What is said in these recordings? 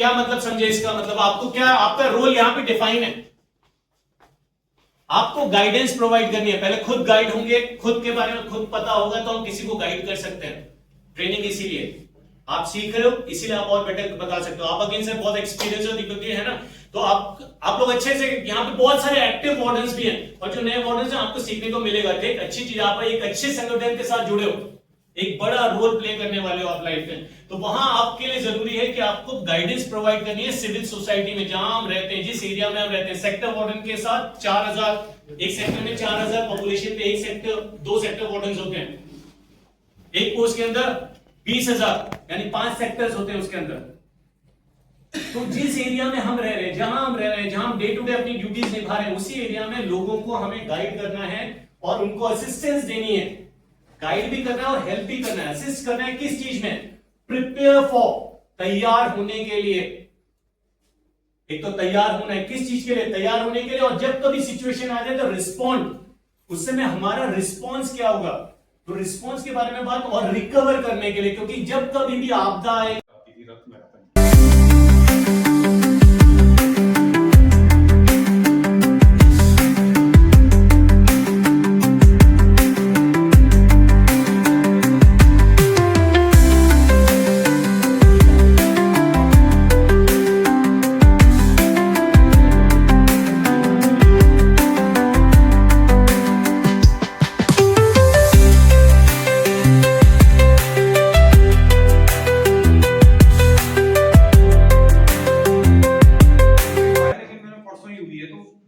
क्या मतलब समझे इसका मतलब? आपको क्या, आपका रोल यहां पे डिफाइन है, आपको गाइडेंस प्रोवाइड करनी है। पहले खुद गाइड होंगे, खुद के बारे में खुद पता होगा तो हम किसी को गाइड कर सकते हैं। ट्रेनिंग इसीलिए आप सीख रहे हो, इसीलिए आप और बेटर बता सकते हो। आप अगेन से बहुत एक्सपीरियंस और दिक्कत है ना, तो आप लोग अच्छे से, यहाँ पे बहुत सारे एक्टिव वार्डन्स भी हैं और जो नए वार्डन्स हैं आपको सीखने को मिलेगा। ठीक, अच्छी चीज, आप एक अच्छे संगठन के साथ जुड़े हो, एक बड़ा रोल प्ले करने वाले हो आप लाइफ में, तो वहां आपके लिए जरूरी है कि आपको गाइडेंस प्रोवाइड करनी है सिविल सोसाइटी में जहां हम रहते हैं, जिस एरिया में हम रहते हैं। सेक्टर वार्डन के साथ 4000, एक सेक्टर में 4000 पॉपुलेशन पे एक सेक्टर, 2 सेक्टर वार्डन होते हैं। एक पोस्ट के अंदर 20,000, यानी 5 सेक्टर्स होते हैं उसके अंदर। तो जिस एरिया में हम रह रहे हैं, जहां हम रह रहे हैं, जहां हम डे टू डे अपनी ड्यूटीज निभा रहे हैं, उसी एरिया में लोगों को हमें गाइड करना है और उनको असिस्टेंस देनी है। गाइड भी करना है और हेल्प भी करना है। असिस्ट करना है किस चीज में? प्रिपेयर फॉर, तैयार होने के लिए। एक तो तैयार होना है किस चीज के लिए? तैयार होने के लिए। और जब कभी सिचुएशन आ जाए तो रिस्पॉन्ड, उस समय हमारा रिस्पॉन्स क्या होगा, तो रिस्पॉन्स के बारे में बात, और रिकवर करने के लिए, क्योंकि जब कभी भी आपदा आए।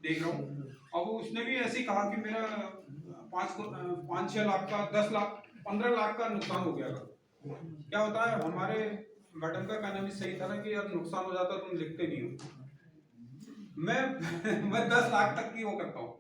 देख रहा हूँ। अब उसने भी ऐसे ही कहा कि मेरा 5-6 लाख का, 10 लाख, 15 लाख का नुकसान हो गया। क्या होता है, हमारे मैडम का कहना भी सही था ना कि यार नुकसान हो जाता तुम लिखते नहीं हो। मैं 10 लाख तक की वो करता हूँ।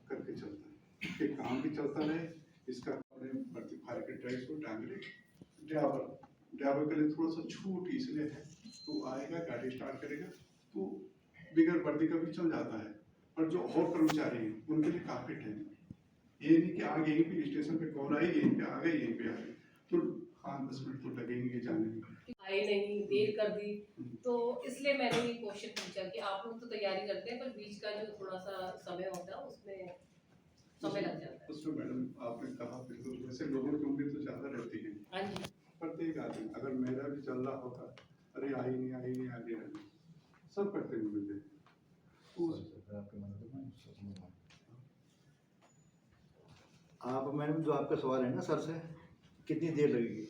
करके चलता है कि काम भी चलता रहे। इसका भर्ती फायर के ट्रैक्स को टांगे ड्राइवर के लिए थोड़ा सा छूट इसलिए है, तो आएगा गाड़ी स्टार्ट करेगा तो बिगड़ वर्दी का भी चल जाता है। पर जो और कर्मचारी हैं उनके लिए काफी टाइम, ये नहीं कि आगे यहीं पे स्टेशन पे कॉल आई, यहीं पे आ गए, यहीं पे आ गए, तो 5-10 मिनट तो लगेंगे जाने में। आए नहीं, देर कर दी, तो इसलिए मैंने ये क्वेश्चन पूछा कि आप लोग तो तैयारी करते हैं पर बीच का जो थोड़ा सा समय होता है उसमें समय लग जाता है। उसमें मैडम आपने कहा बिल्कुल, वैसे लोगों की उम्मीद तो ज्यादा रहती है। हाँ जी। प्रत्येक आदमी, अगर मेरा भी चल रहा होता, अरे आई नहीं आगे रहने, सब करते हुए मिलते। आप मैडम जो आपका सवाल है ना सर से, कितनी देर लगेगी?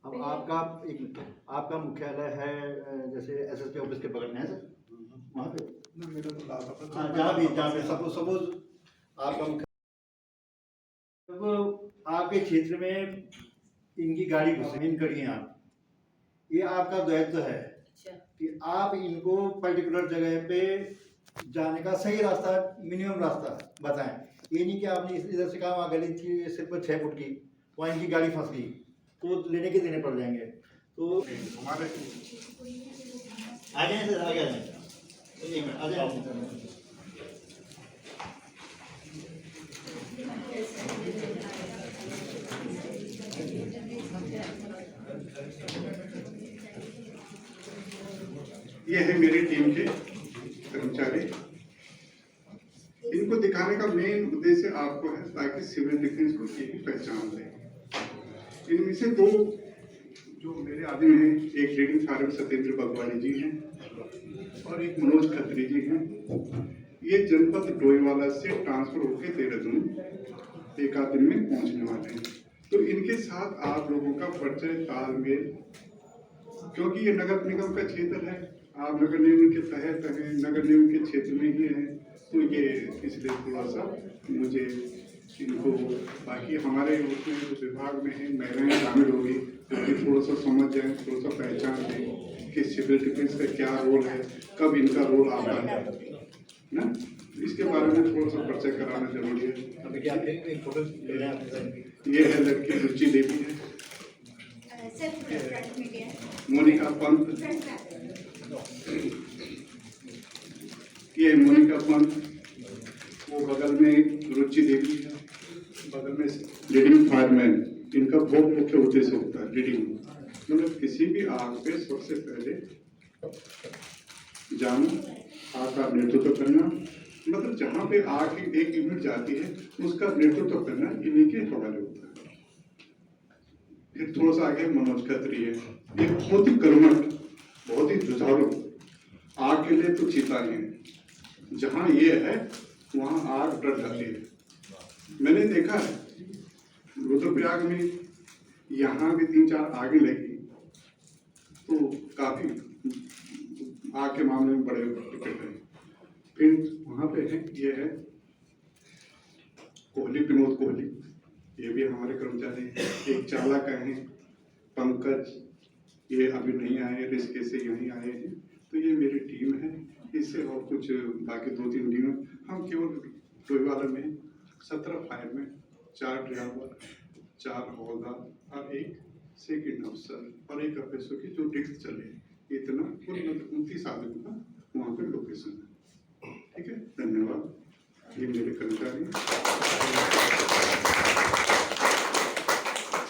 अब आपका एक मिनट, आपका मुख्यालय है जैसे एसएसपी ऑफिस के बगल में है सर, वहाँ पे मेरा तो हाँ, जहाँ पे सपोज आपका मुख्यालय, आपके क्षेत्र में इनकी गाड़ी घुसी, इन करिए आप, ये आपका दायित्व है कि आप इनको पर्टिकुलर जगह पे जाने का सही रास्ता, मिनिमम रास्ता बताएं। ये नहीं कि आपने इधर से कहा गली थी सिर्फ 6 फुट की, वहाँ इनकी गाड़ी फंस गई तो लेने के देने पड़ जाएंगे। तो हमारे आ जाए सर, आ जाए, एक मिनट आ जाए। ये है मेरी टीम के कर्मचारी। इनको दिखाने का मेन उद्देश्य आपको है ताकि सिविल डिफेंस को ये भी पहचान ले। इनमें से 2 जो मेरे आदमी हैं, एक रीडिंग फार्म सत्येंद्र बगवाड़ी जी हैं और एक मनोज खत्री जी हैं। ये जनपद डोईवाला से ट्रांसफर होकर देहरादून एक आध दिन में पहुंचने वाले हैं। तो इनके साथ आप लोगों का परिचय, तालमेल, क्योंकि ये नगर निगम का क्षेत्र है, आप नगर निगम के तहत हैं, नगर निगम के क्षेत्र में ही हैं, तो ये इसलिए थोड़ा सा मुझे इनको, बाकी हमारे उसमें जो विभाग में है महिलाएं शामिल होगी तो भी थोड़ा सा समझ जाए, थोड़ा सा पहचान दें कि सिविल डिफेंस का क्या रोल है, कब इनका रोल आता है ना, इसके बारे में थोड़ा सा परिचय कराना जरूरी है। ये है लड़की रुचि देवी है, मोनिका पंत, ये मोनिका पंत, वो बगल में रुचि देवी है, बगल में रीडिंग फायरमैन। इनका बहुत मुख्य उद्देश्य होता है रीडिंग, मतलब किसी भी आग पे सबसे पहले जाना, आग का नेतृत्व करना, मतलब जहाँ पे आग की एक यूनिट जाती है उसका नेतृत्व करना इन्हीं के हवाले होता है। फिर थोड़ा सा आगे मनोज खत्री है, ये बहुत ही कर्मठ, बहुत ही जुझारू, आग के लिए तो चीता है, जहाँ ये है वहाँ आग डर जाती है। मैंने देखा है रुद्रप्रयाग में, यहाँ भी 3-4 आगे लगी तो काफी आग के मामले में बड़े टिकट है। फिर वहाँ पे है, ये है कोहली, विनोद कोहली, ये भी हमारे कर्मचारी हैं। एक चालक है पंकज, ये अभी नहीं आए, रिस्के से यहीं आए हैं। तो ये मेरी टीम है, इससे और कुछ बाकी 2-3 टीम, हम केवल डोईवाला में 17 फायरमैन, 4 ड्राइवर, 4 हवलदार और 1 सेकंड अफसर और 1 अफसर की जो डिस्क चले, इतना कुल 29 आदमी का वहाँ पे लोकेशन है। ठीक है, धन्यवाद। ये मेरे कर्मचारी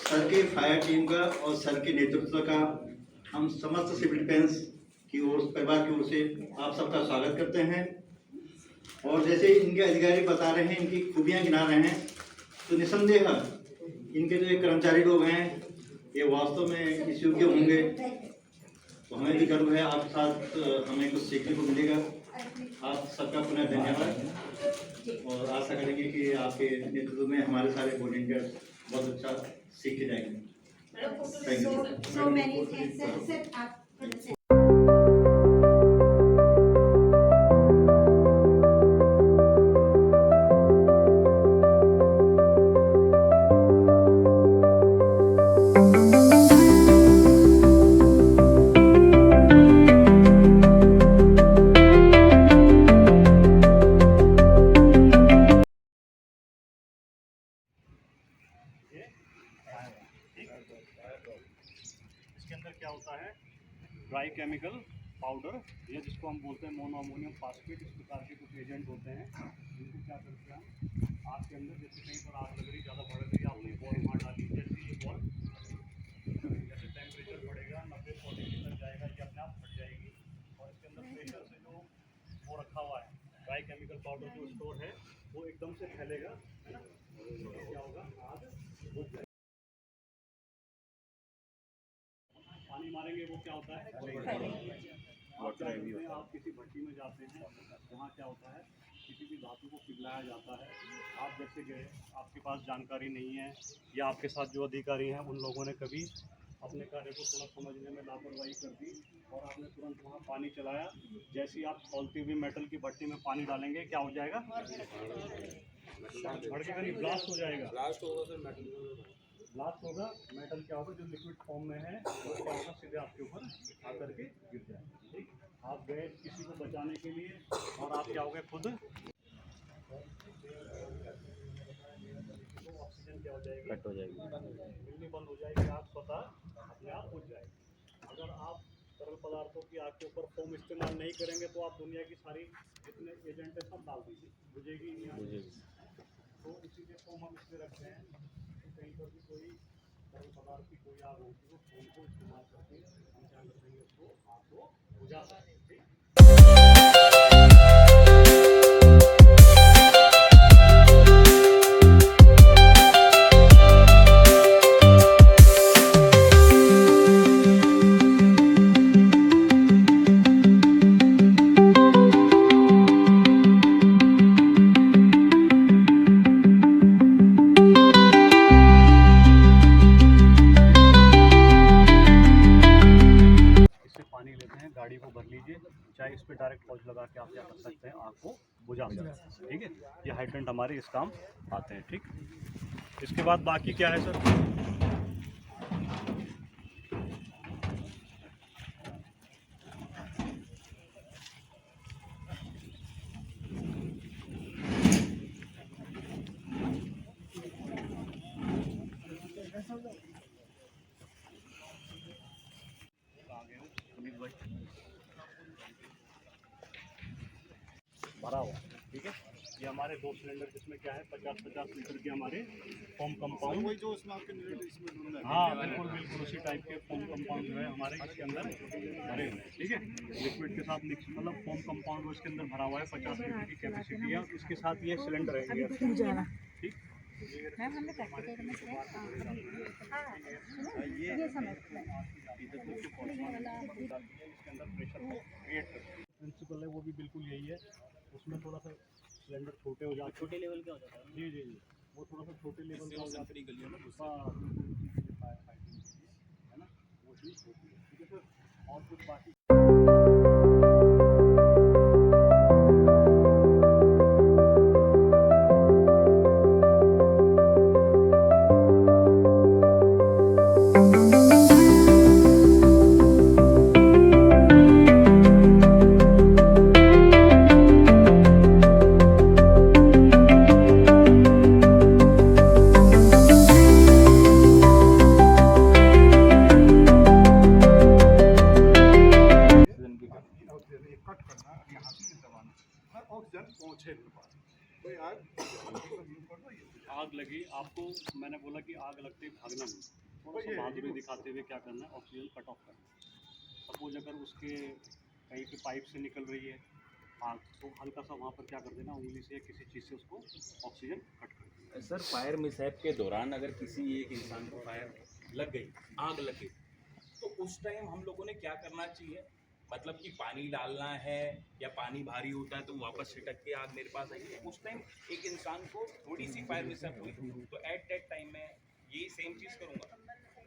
सर के फायर टीम का और सर के नेतृत्व का हम समस्त सिविल डिफेंस की ओर, परिवार की ओर से आप सबका स्वागत करते हैं। और जैसे इनके अधिकारी बता रहे हैं, इनकी खूबियां गिना रहे हैं, तो निसंदेह इनके जो कर्मचारी लोग हैं ये वास्तव में इस योग्य होंगे। तो हमें भी गर्व है, आपके साथ हमें कुछ सीखने को मिलेगा। आप सबका पुनः धन्यवाद और आशा करेंगे कि आपके नेतृत्व में हमारे सारे वॉलंटियर बहुत अच्छा सीख के जाएंगे। So many thanks, sir. इसके अंदर क्या होता है, ड्राई केमिकल पाउडर, या जिसको हम बोलते हैं मोनो अमोनियम फास्फेट, इस प्रकार के कुछ एजेंट होते हैं जिनको क्या करते हैं हम आग के अंदर, जैसे कहीं पर आग लग रही, ज़्यादा बढ़ रही, आपने बॉल वहाँ डाली, जैसे ये बॉल जैसे टेम्परेचर बढ़ेगा 90-40 तक जाएगा, ये अपने आप फट जाएगी। और इसके अंदर प्रेशर से जो वो रखा हुआ है ड्राई केमिकल पाउडर जो स्टोर है, वो एकदम से फैलेगा, है ना, क्या होगा, आग बुझ जाएगी। पानी मारेंगे वो क्या होता है, आप किसी भट्टी में जाते हैं, वहाँ क्या होता है, किसी भी धातु को पिघलाया जाता है। आप जैसे गए, आपके पास जानकारी नहीं है, या आपके साथ जो अधिकारी हैं उन लोगों ने कभी अपने कार्य को थोड़ा समझने में लापरवाही कर दी और आपने तुरंत वहाँ पानी चलाया। जैसे ही आप खौलती हुई मेटल की भट्टी में पानी डालेंगे, क्या हो जाएगा, भड़केगा नहीं, ब्लास्ट हो जाएगा। ब्लास्ट होगा, मेटल क्या होगा, जो लिक्विड फॉर्म में है वो क्या होगा, सीधे आपके ऊपर आकर के गिर जाएगा। ठीक, आप गए किसी को बचाने के लिए और आप क्या हो गए खुद, तो ऑक्सीजन क्या हो जाएगी, कट हो जाएगी, मिलनी बंद हो जाएगी, आग स्वतः अपने आप बुझ जाएगी। अगर आप तरल पदार्थों की आग के ऊपर फोम इस्तेमाल नहीं करेंगे तो आप दुनिया की सारी जितने एजेंट है सब डाल दीजिए, बुझेगी नहीं। तो इसीलिए फोम हम इसलिए रखते हैं, कहीं पर भी कोई तरल पदार्थ की कोई आग होगी तो फोम को इस्तेमाल करके हम क्या करेंगे, उसको आग को बुझा सकते हैं। डायरेक्ट फौज लगा के आप क्या कर सकते हैं, आग को बुझा सकते हैं। ठीक है, ये हाइड्रेंट हमारे इस काम आते हैं। ठीक, इसके बाद बाकी क्या है सर? भरा हुआ, ठीक है। ये हमारे 2 सिलेंडर जिसमें क्या है 50-50 लीटर के हमारे फोम कंपाउंड, वही जो उसमें आपके इसमें ढूंढना है। हाँ बिल्कुल बिल्कुल उसी टाइप के फोम कंपाउंड जो है हमारे इसके अंदर भरे हुए हैं। ठीक है, लिक्विड के साथ मिक्स, मतलब फोम कंपाउंड वो इसके अंदर भरा हुआ है, 50 लीटर की कैपेसिटी है। इसके साथ ये सिलेंडर है, ठीक। मैम हमने प्रैक्टिकल में से ये समझ इसके अंदर प्रेशर को क्रिएट करते हैं। प्रिंसिपल है वो भी बिल्कुल यही है। उसमें थोड़ा सा सिलेंडर छोटे हो जाते, छोटे लेवल का हो जाता है। जी जी जी, वो थोड़ा सा छोटे लेवल का हो जाता है, है ना, वो चीज़ होती है। ठीक है सर, और कुछ बाकी कट करना, यहाँ से दबाना और ऑक्सीजन पहुँचे कोई आग लगी आपको, मैंने बोला कि आग लगते ही भागना नहीं, थोड़ा सा बहादुरी दिखाते हुए क्या करना है, ऑक्सीजन कट ऑफ करना। सपोज अगर उसके कहीं पे पाइप से निकल रही है आग, तो हल्का सा वहाँ पर क्या कर देना, उंगली से या किसी चीज़ से उसको ऑक्सीजन कट कर देना। सर फायर मिसहैप के दौरान अगर किसी एक इंसान को फायर लग गई, आग लग गई, तो उस टाइम हम लोगों ने क्या करना चाहिए? मतलब कि पानी डालना है या पानी भारी होता है तो वापस छिटक के आग मेरे पास आई है। उस टाइम एक इंसान को थोड़ी सी फायर मिसहैप हुई तो एट दैट टाइम मैं यही सेम चीज़ करूँगा।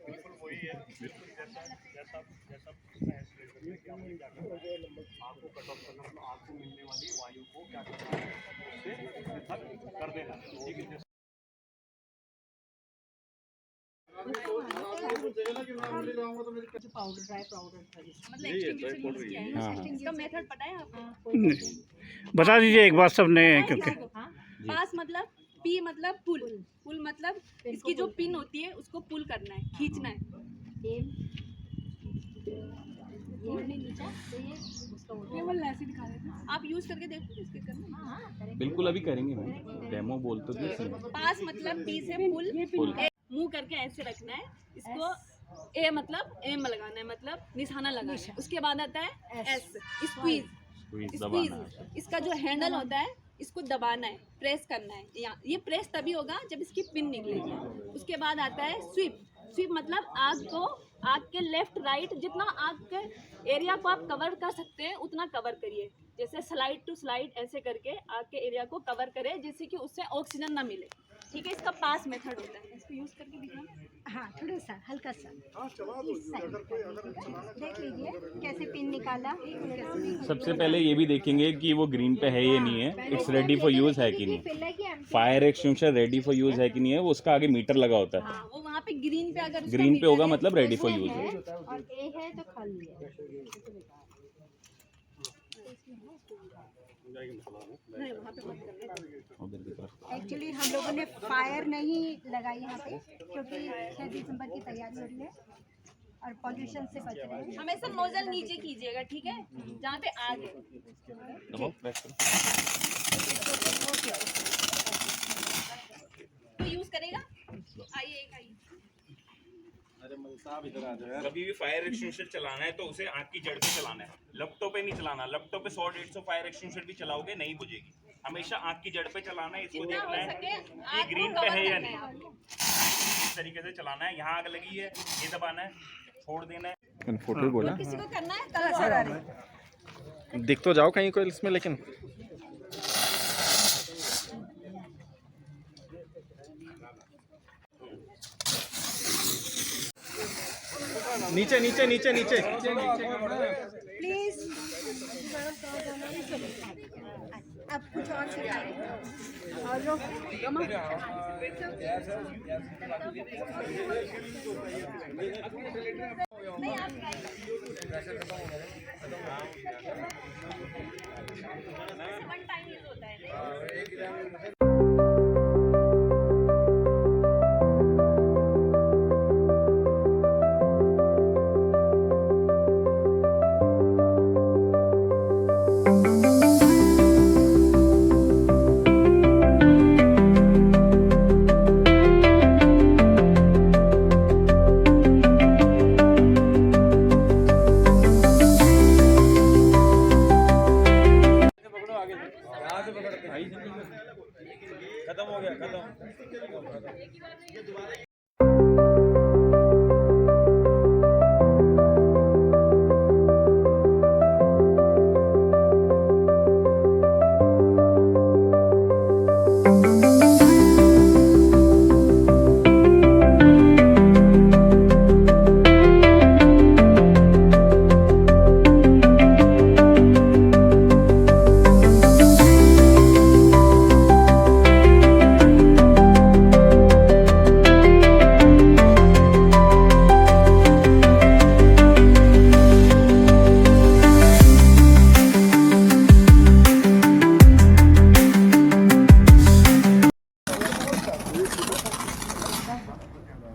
बिल्कुल वही है, बिल्कुल जैसा जैसा जैसा सिलेंडर में कि आपने क्या करना है, आग को कट ऑफ करना, मतलब आग को मिलने वाली वायु को क्या करना है, उससे पृथक कर देना। ठीक है, पाउडर ड्राई पाउडर था यही है ड्राई पाउडर ही है। इसका मेथड पता है आपको? बता दीजिए एक बार सबने, क्योंकि पास मतलब पी मतलब पुल, पुल मतलब इसकी जो पिन होती है उसको पुल करना है, खींचना है। केवल ऐसे दिखा रहे थे, आप यूज करके देखो इसके करना। बिल्कुल अभी करेंगे मैम, डेमो बोल तो दिए। पास मतलब पी से पुल, मुंह करके ऐसे रखना है इसको। ए मतलब एम लगाना है, मतलब निशाना लगाना है। उसके बाद आता है एस, स्क्वीज, स्क्वीज। इसका जो हैंडल होता है इसको दबाना है, प्रेस करना है। ये प्रेस तभी होगा जब इसकी पिन निकलेगी। उसके बाद आता है स्वीप, स्वीप मतलब आग को, आग के लेफ्ट राइट जितना आग के एरिया को आप कवर कर सकते हैं उतना कवर करिए। जैसे स्लाइड टू स्लाइड ऐसे करके आग के एरिया को कवर करें जिससे कि उससे ऑक्सीजन ना मिले। ठीक है, इसका पास मेथड होता है, इसको यूज करके दिखाना। हाँ थोड़ा सा हल्का सा इस साइड देख लीजिए कैसे पिन निकाला। सबसे पहले ये भी देखेंगे कि वो ग्रीन पे है या नहीं है, इट्स रेडी फॉर यूज है कि नहीं, fire extinguisher ready for use है कि नहीं है, वो उसका आगे मीटर लगा होता है। हाँ, वो वहाँ पे ग्रीन पे अगर ग्रीन पे होगा मतलब रेडी फॉर यूज है। और ए है तो खाली है। एक्चुअली हम लोगों ने फायर नहीं लगाई यहाँ पे क्योंकि 6 दिसंबर की तैयारी हो रही है और पॉल्यूशन से बच रहे हैं। हमेशा नोजल नीचे कीजिएगा, ठीक है, जहाँ पे आग है। तो यूज करेगा, आइए एक आइए। कभी भी फायर एक्सटिंग्विशर चलाना है तो उसे आग की जड़ पे चलाना है, लपटों पे नहीं चलाना। लपटों पे 100-150 फायर एक्सटिंग्विशर भी चलाओगे नहीं बुझेगी। हमेशा आग की जड़ पे चलाना है, इसको जितना हो देखना सके है आग ये को ग्रीन पे कवर है या करना नहीं, है आपको। इस तरीके से चलाना है। यहाँ आग लगी है, ये दबाना है, छोड़ देना है। फोटो बोला किसी को करना है कलर दिख तो जाओ कहीं कोई इसमें, लेकिन नीचे नीचे नीचे नीचे प्लीज। अब कुछ और सिखा रहे हैं और लोग खत्म हो गया खत्म।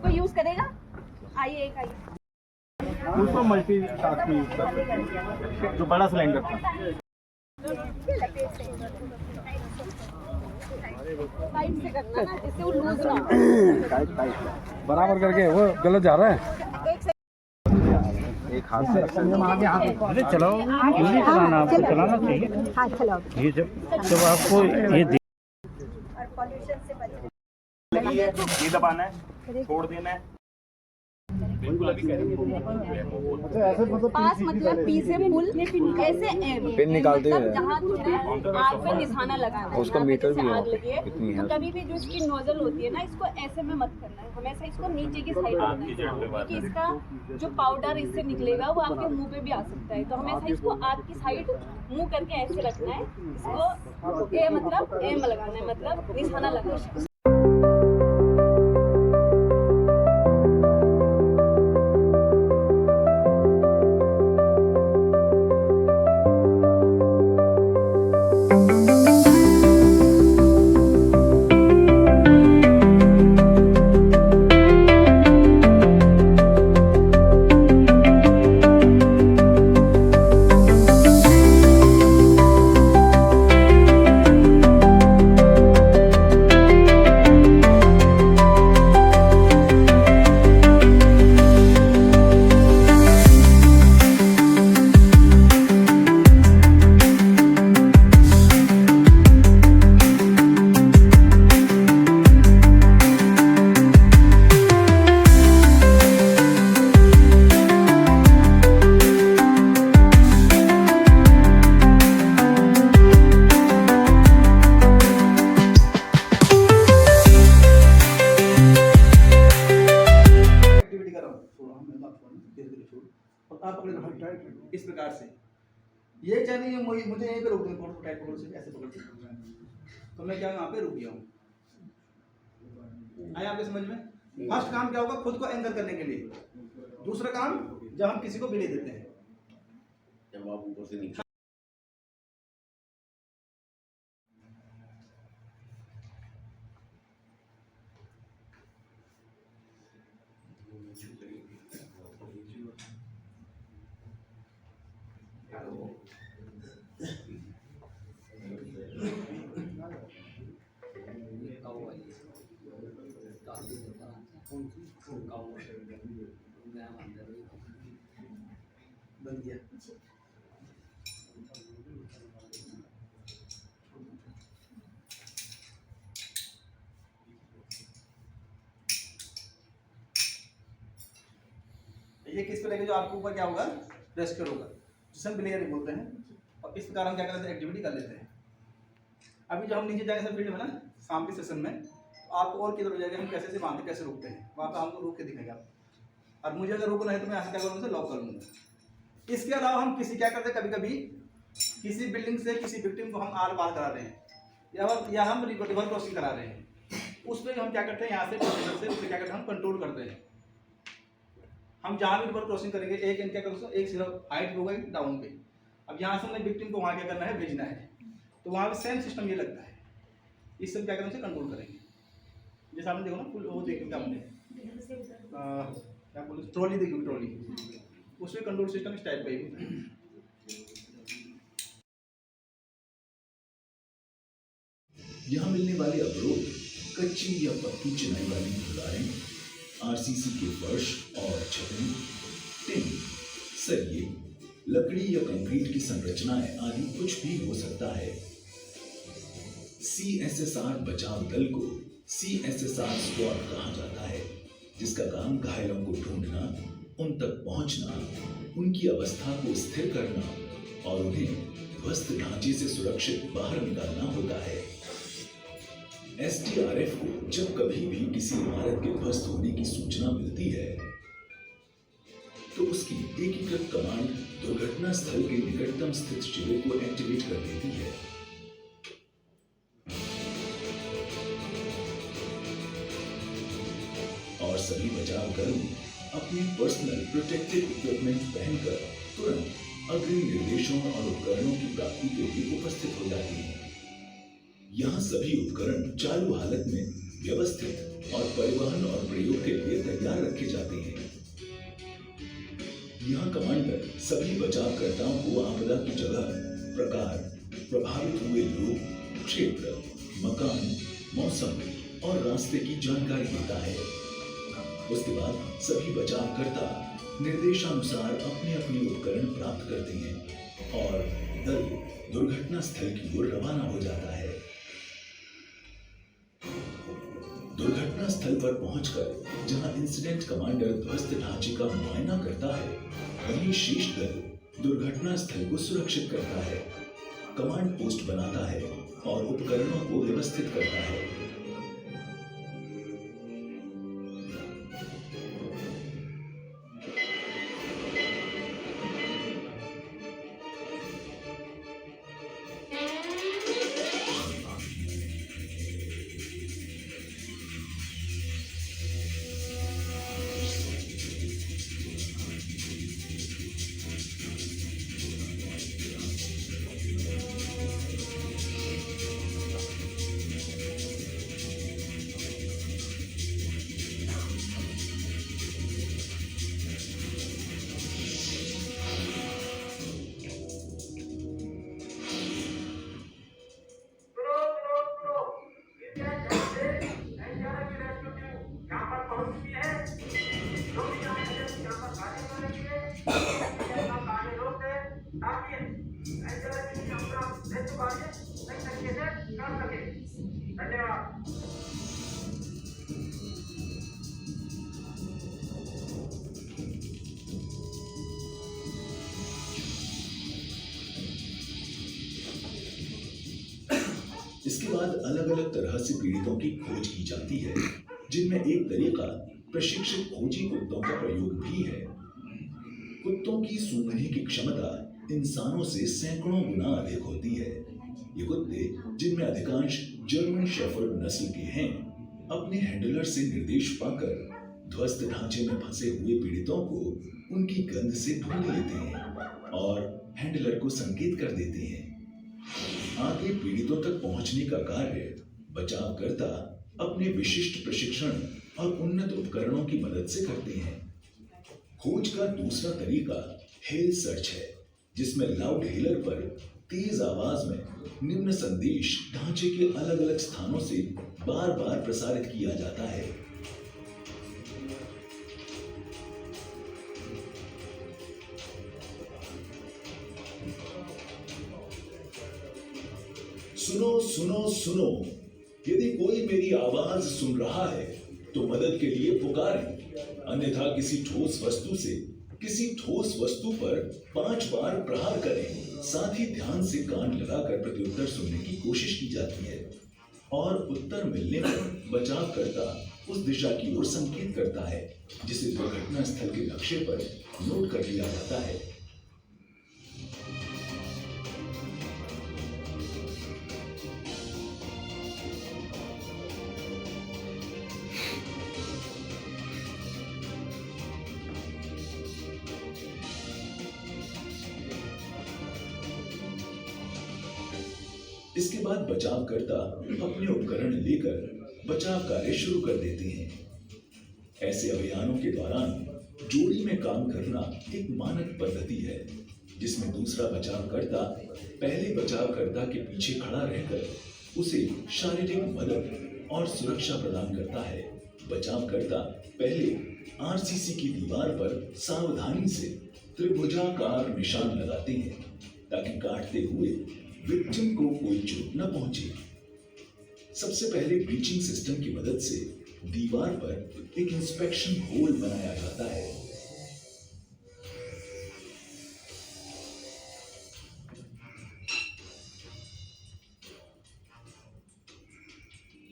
कोई यूज करेगा? आइए एक आइए। उसको मल्टी टास्क में यूज कर सकते हैं, जो बड़ा सिलेंडर था। साइड से करना ना, जिससे वो लूज ना हो। बराबर करके वो गलत जा रहा है। एक हाथ से अरे चलाओ, नहीं चलाना, आपको चलाना चाहिए। हाँ चलो। ये जब आपको ये और पॉल्यूशन से बचना। ये दबाना है, छोड़ देना है। पास मतलब पी से पुल, ऐसे एम पिन निकालते हुए जहाँ तुम्हें आग पे निशाना लगाना है, उसका मीटर भी आग लगी है, कितनी है तो कभी भी जो इसकी नोजल होती है ना, इसको ऐसे में मत करना है, हमेशा इसको नीचे की साइड रखना है, क्योंकि इसका जो पाउडर इससे निकलेगा वो आपके मुंह पे भी आ सकता है। तो हमेशा इसको आग की साइड मुंह करके ऐसे रखना है, इसको ए मतलब एम लगाना है, मतलब निशाना लगाना है। इस प्रकार से ये चाहिए मुझे यहीं पे रोक दें, फोटो टाइप पकड़ से ऐसे पकड़ के, तो मैं क्या यहाँ पे रुक गया हूँ। आया आपके समझ में? फर्स्ट काम क्या होगा, खुद को एंकर करने के लिए। दूसरा काम, जब हम किसी को बिले देते हैं, जब आप ऊपर से नीचे बन गया। ये किस पे लेके जो आपके ऊपर क्या होगा, रेस्टर होगा, जिसे हम प्लेयर बोलते हैं। और इस प्रकार हम क्या करते हैं, एक्टिविटी कर लेते हैं। अभी जब हम नीचे जाएंगे सर फील्ड में ना, शाम के सेशन में, तो आपको और किधर हो जाएगा, हम कैसे से बांधते कैसे रोकते हैं, वहाँ पे हमको रोक के दिखाएगा। और मुझे अगर रोकना है तो मैं यहाँ से क्या करूँगा, लॉक कर लूँगा। इसके अलावा हम क्या करते हैं, कभी कभी किसी बिल्डिंग से किसी विक्टिम को हम आर पार करा रहे हैं या हम रिवर क्रॉसिंग करा रहे हैं, उस पर हम क्या करते हैं, यहाँ से उसे क्या करते हैं, हम कंट्रोल करते हैं। हम जहाँ भी रिवर क्रॉसिंग करेंगे एक क्या करो, एक सिर्फ हाइट होगा डाउन पे। अब यहाँ से हमने विक्टिम को वहाँ क्या करना है, भेजना है, तो वहाँ भी सेम सिस्टम ये लगता है। इससे क्या करेंगे, कंट्रोल करेंगे। जैसे आपने देखो ना फुल वो देखो आपने क्या बोले, ट्रॉली देखो, ट्रॉली उसमें कंट्रोल सिस्टम इस टाइप का ही होता है। यहाँ मिलने वाले अवरोध कच्ची या पक्की चिनाई वाली दीवारें, आरसीसी के फर्श और छतें, टिन, सरिये, लकड़ी या कंक्रीट की संरचनाएं आदि कुछ भी हो सकता है। CSSR बचाव दल को CSSR स्क्वाड कहा जाता है, जिसका काम घायलों को ढूंढना, उन तक पहुंचना, उनकी अवस्था को स्थिर करना और उन्हें ध्वस्त ढांचे से सुरक्षित बाहर निकालना होता है। SDRF को जब कभी भी किसी इमारत के ध्वस्त होने की सूचना मिलती है तो उसकी एकीकृत कमांड दुर्घटना स्थल के निकटतम स्थित शिविर को एक्टिवेट कर देती है। और सभी बचाव कर्मी अपने पर्सनल प्रोटेक्टिव इक्विपमेंट पहनकर तुरंत अग्रिम निर्देशों और उपकरणों की प्राप्ति के लिए उपस्थित हो जाते हैं। यहाँ सभी उपकरण चालू हालत में व्यवस्थित और परिवहन और प्रयोग के लिए तैयार रखे जाते हैं। यहाँ कमांडर सभी बचावकर्ताओं को आपदा की जगह, प्रकार, प्रभावित हुए लोग, क्षेत्र, मकान, मौसम और रास्ते की जानकारी देता है। उसके बाद सभी बचावकर्ता निर्देशानुसार अपने अपने उपकरण प्राप्त करते हैं और दल दुर्घटना स्थल की ओर रवाना हो जाता है। दुर्घटना स्थल पर पहुंचकर जहां इंसिडेंट कमांडर ध्वस्त ढांचे का मुआयना करता है, वहीं शीर्ष दल दुर्घटना स्थल को सुरक्षित करता है, कमांड पोस्ट बनाता है और उपकरणों को व्यवस्थित करता है। इसके बाद अलग अलग तरह से पीड़ितों की खोज की जाती है, जिनमें एक तरीका प्रशिक्षित खोजी कुत्तों का प्रयोग भी है। कुत्तों की सूंघने की क्षमता इंसानों से सैकड़ों गुना अधिक होती है। ये कुत्ते, जिनमें अधिकांश जर्मन शेफर्ड नस्ल के हैं, अपने हैंडलर से निर्देश पाकर ध्वस्त ढांचे में फंसे हुए पीड़ितों को उनकी गंध से ढूंढ लेते हैं और हैंडलर को संकेत कर देते हैं। आगे पीड़ितों तक पहुंचने का कार्य बचावकर्ता अपने विशिष्ट प्रशिक्षण और उन्नत उपकरणों की मदद से करते हैं। खोज का दूसरा तरीका हेल सर्च है, जिसमें लाउड हेलर पर तेज आवाज में निम्न संदेश ढांचे के अलग अलग स्थानों से बार बार प्रसारित किया जाता है। सुनो सुनो सुनो, यदि कोई मेरी आवाज सुन रहा है तो मदद के लिए पुकारें, अन्यथा किसी ठोस वस्तु पर 5 बार प्रहार करें। साथ ही ध्यान से कान लगाकर प्रत्युत्तर सुनने की कोशिश की जाती है और उत्तर मिलने पर बचावकर्ता उस दिशा की ओर संकेत करता है। जिसे दुर्घटना स्थल के नक्शे पर नोट कर लिया जाता है। इसके बाद बचावकर्ता अपने उपकरण लेकर बचाव कार्य शुरू कर देते हैं। ऐसे अभियानों के दौरान जोड़ी में काम करना एक मानक पद्धति है, जिसमें दूसरा बचावकर्ता पहले बचावकर्ता के पीछे खड़ा रहकर उसे शारीरिक मदद और सुरक्षा प्रदान करता है। बचावकर्ता पहले आरसीसी की दीवार पर सावधानी से त्रिभुजाकार निशान लगाते हैं ताकि काटते हुए विक्टिम को कोई चोट न पहुंचे। सबसे पहले ब्रीचिंग सिस्टम की मदद से दीवार पर एक इंस्पेक्शन होल बनाया जाता है।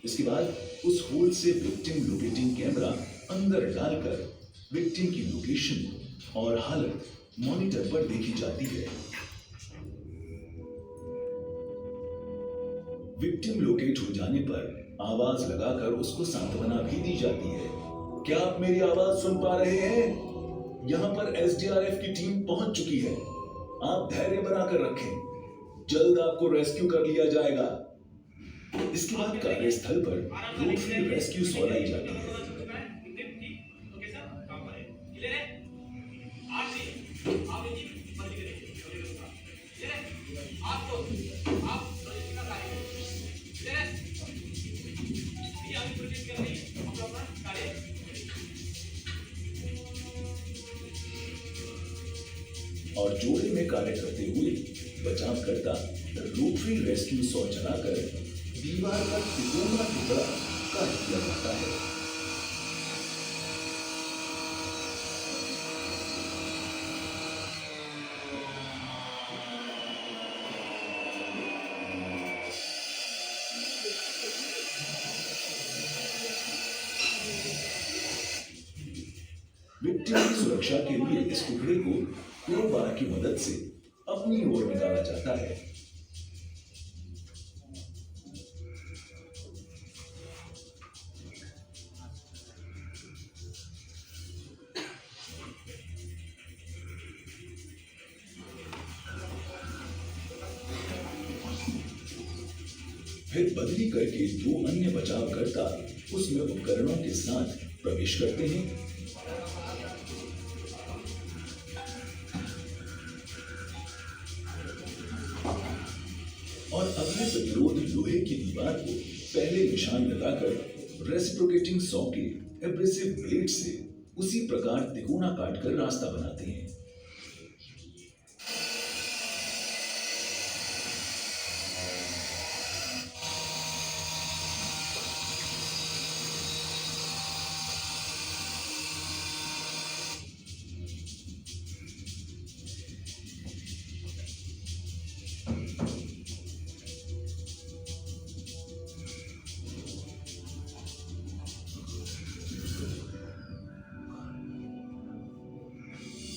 इसके बाद उस होल से विक्टिम लोकेटिंग कैमरा अंदर डालकर विक्टिम की लोकेशन और हालत मॉनिटर पर देखी जाती है। विक्टिम लोकेट हो जाने पर आवाज लगाकर उसको सांत्वना भी दी जाती है। क्या आप मेरी आवाज सुन पा रहे हैं? यहाँ पर एसडीआरएफ की टीम पहुंच चुकी है। आप धैर्य बनाकर रखें, जल्द आपको रेस्क्यू कर लिया जाएगा। इसके बाद कार्यस्थल पर रोटरी रेस्क्यू सॉ लाई जाती है। और जोड़े में कार्य करते हुए बचावकर्ता रोटरी रेस्क्यू सॉ चलाकर दीवार का तिकोना टुकड़ा काट दिया जाता है। विक्टिम की सुरक्षा के लिए इस टुकड़े को क्रोबार की मदद से अपनी ओर निकाला जाता है। फिर बदली करके दो अन्य बचावकर्ता उसमें उपकरणों के साथ प्रवेश करते हैं। और अगले प्रतिरोध लोहे की दीवार को पहले निशान लगाकर रेसिप्रोकेटिंग सॉ के एब्रेसिव ब्लेड से उसी प्रकार तिकोना काटकर रास्ता बनाते हैं।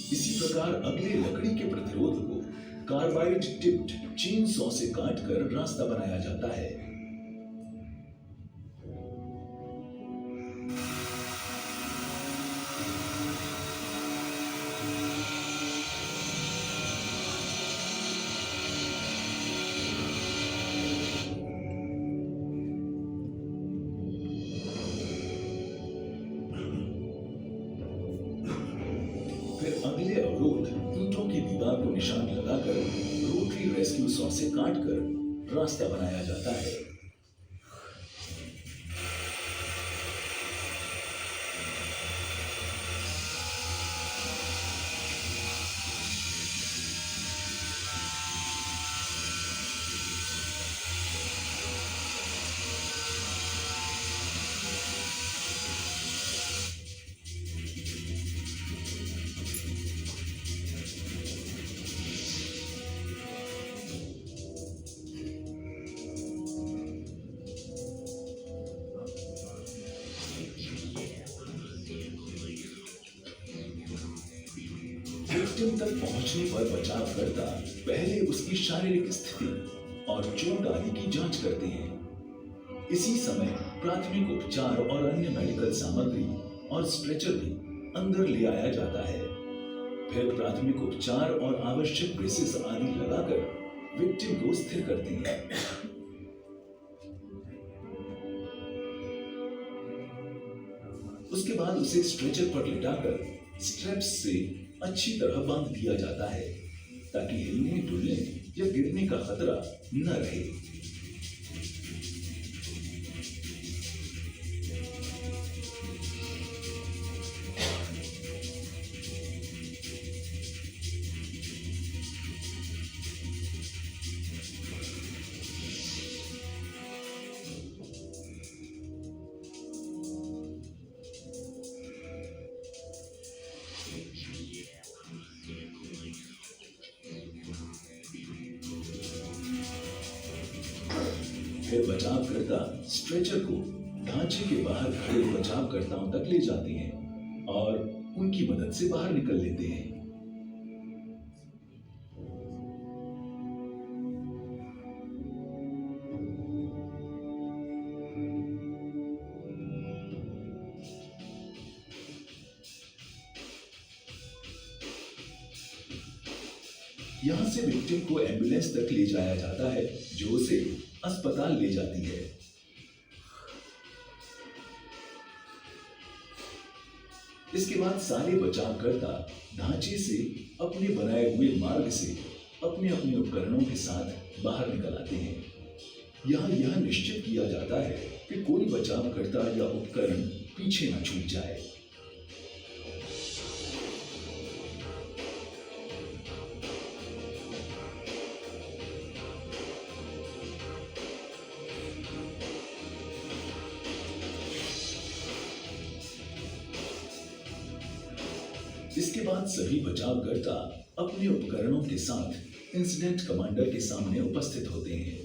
इसी प्रकार अगले लकड़ी के प्रतिरोध को कार्बाइड टिप्ड चेन सॉ से काटकर रास्ता बनाया जाता है। फिर अगले अवरोध ईंटों की दीवार को निशान लगाकर रोटरी रेस्क्यू सॉ से काटकर रास्ता बनाया जाता है। विक्टिम तक पहुंचने पर बचावकर्ता पहले उसकी शारीरिक स्थिति और चोट आदि की जांच करते हैं। इसी समय प्राथमिक उपचार और अन्य मेडिकल सामग्री और स्ट्रेचर भी अंदर ले आया जाता है। फिर प्राथमिक उपचार और आवश्यक ब्रेसेस आदि लगाकर विक्टिम को स्थिर करते हैं। उसके बाद उसे स्ट्रेचर पर लिटाकर स्ट्रैप्स से अच्छी तरह बांध दिया जाता है ताकि हिलने डुलने या गिरने का खतरा न रहे। फिर बचावकर्ता स्ट्रेचर को ढांचे के बाहर खड़े बचावकर्ताओं तक ले जाते हैं और उनकी मदद से बाहर निकल लेते हैं। यहां से विक्टिम को एम्बुलेंस तक ले जाया जाता है जो उसे अस्पताल ले जाती है। इसके बाद सारे बचावकर्ता ढांचे से अपने बनाए हुए मार्ग से अपने अपने उपकरणों के साथ बाहर निकल आते हैं। यहाँ यह निश्चित किया जाता है कि कोई बचावकर्ता या उपकरण पीछे न छूट जाए। इसके बाद सभी बचावकर्ता अपने उपकरणों के साथ इंसिडेंट कमांडर के सामने उपस्थित होते हैं।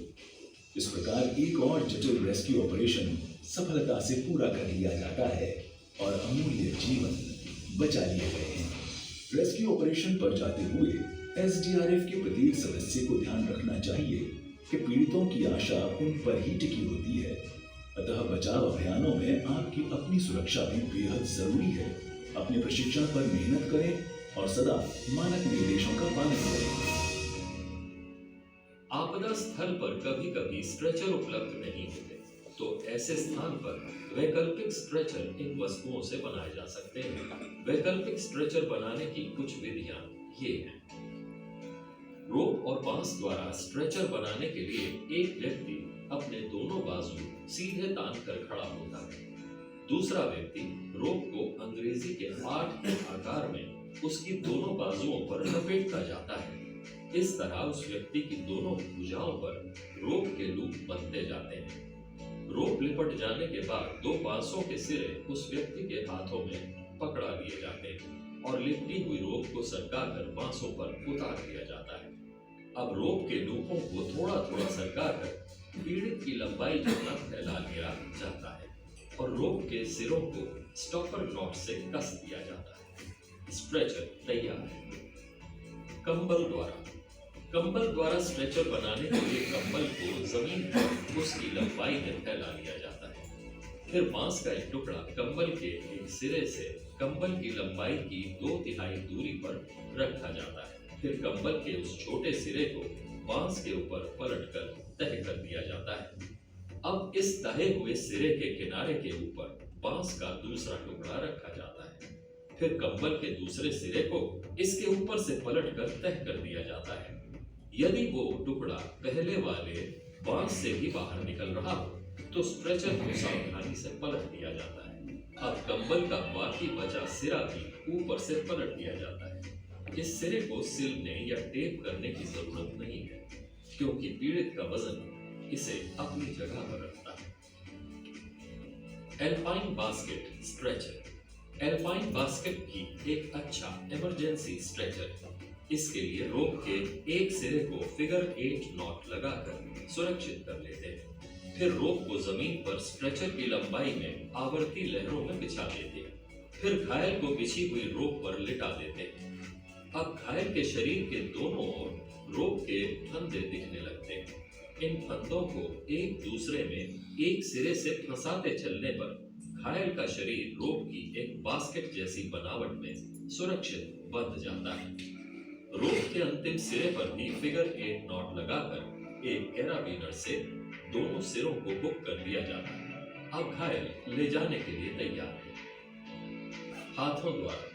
इस प्रकार एक और जटिल रेस्क्यू ऑपरेशन सफलता से पूरा कर लिया जाता है और अमूल्य जीवन बचा लिए गए हैं। रेस्क्यू ऑपरेशन पर जाते हुए एसडीआरएफ के प्रत्येक सदस्य को ध्यान रखना चाहिए कि पीड़ितों की आशा उन पर ही टिकी होती है। अतः बचाव अभियानों में आपकी अपनी सुरक्षा भी बेहद जरूरी है। अपने प्रशिक्षण पर मेहनत करें और सदा मानक निर्देशों का पालन करें। आपदा स्थल पर कभी कभी स्ट्रेचर उपलब्ध नहीं होते, तो ऐसे स्थान पर वैकल्पिक स्ट्रेचर इन वस्तुओं से बनाए जा सकते हैं। वैकल्पिक स्ट्रेचर बनाने की कुछ विधियां ये हैं। रोप और बांस द्वारा स्ट्रेचर बनाने के लिए एक व्यक्ति अपने दोनों बाजू सीधे तान कर खड़ा होता है। दूसरा व्यक्ति रोप को अंग्रेजी के 8 के आकार में उसकी दोनों बाजुओं पर लपेटता जाता है। इस तरह उस व्यक्ति की दोनों भुजाओं पर रोप के लूप बनते जाते हैं। रोप लिपट जाने के बाद दो बांसों के सिरे उस व्यक्ति के हाथों में पकड़ा लिए जाते हैं और लिपटी हुई रोप को सरकाकर बांसों पर उतार दिया जाता है। अब रोप के लूपों को थोड़ा थोड़ा सरकाकर पीड़ित की लंबाई जितना फैला लिया जाता है और रोप के सिरों को स्टॉपर नॉट से कस दिया जाता है। स्ट्रेचर तैयार है। कंबल द्वारा स्ट्रेचर बनाने के लिए कंबल को जमीन पर उसकी लंबाई में फैला लिया जाता है। फिर बांस का एक टुकड़ा कंबल के एक सिरे से कंबल की लंबाई की 2/3 दूरी पर रखा जाता है। फिर कंबल के उस छोटे सिरे को बांस के ऊपर पलटकर तह कर दिया जाता है। अब इस तहे हुए सिरे के किनारे के ऊपर बांस का दूसरा टुकड़ा रखा जाता है। फिर कंबल के दूसरे सिरे को इसके ऊपर से पलटकर तह कर दिया जाता है। यदि वो टुकड़ा पहले वाले बांस से भी बाहर निकल रहा हो तो स्ट्रेचर को सावधानी से पलट दिया जाता है। अब कंबल का बाकी बचा सिरा भी ऊपर से पलट दिया जाता है। इस सिरे को सिलने या टेप करने की जरूरत नहीं है क्योंकि पीड़ित का वजन इसे अपनी जगह पर रखता है। Alpine basket stretcher. Alpine basket भी एक अच्छा इमरजेंसी स्ट्रेचर है। इसके लिए रोप के एक सिरे को फिगर 8 नॉट लगाकर सुरक्षित कर लेते हैं। फिर रोप को जमीन पर स्ट्रेचर की लंबाई में आवर्ती लहरों में बिछा देते हैं। फिर घायल को बिछी हुई रोप पर लिटा देते हैं। अब घायल के शरीर के दोनों ओर रोप के फंदे दिखने लगते हैं। इन फंदों को एक दूसरे में एक सिरे से फंसाते चलने पर घायल का शरीर रोप की एक बास्केट जैसी बनावट में सुरक्षित बंध जाता है। रोप के अंतिम सिरे पर भी फिगर 8 नॉट लगाकर एक कैराबीनर से दोनों सिरों को बुक कर दिया जाता है। अब घायल ले जाने के लिए तैयार है। हाथों द्वारा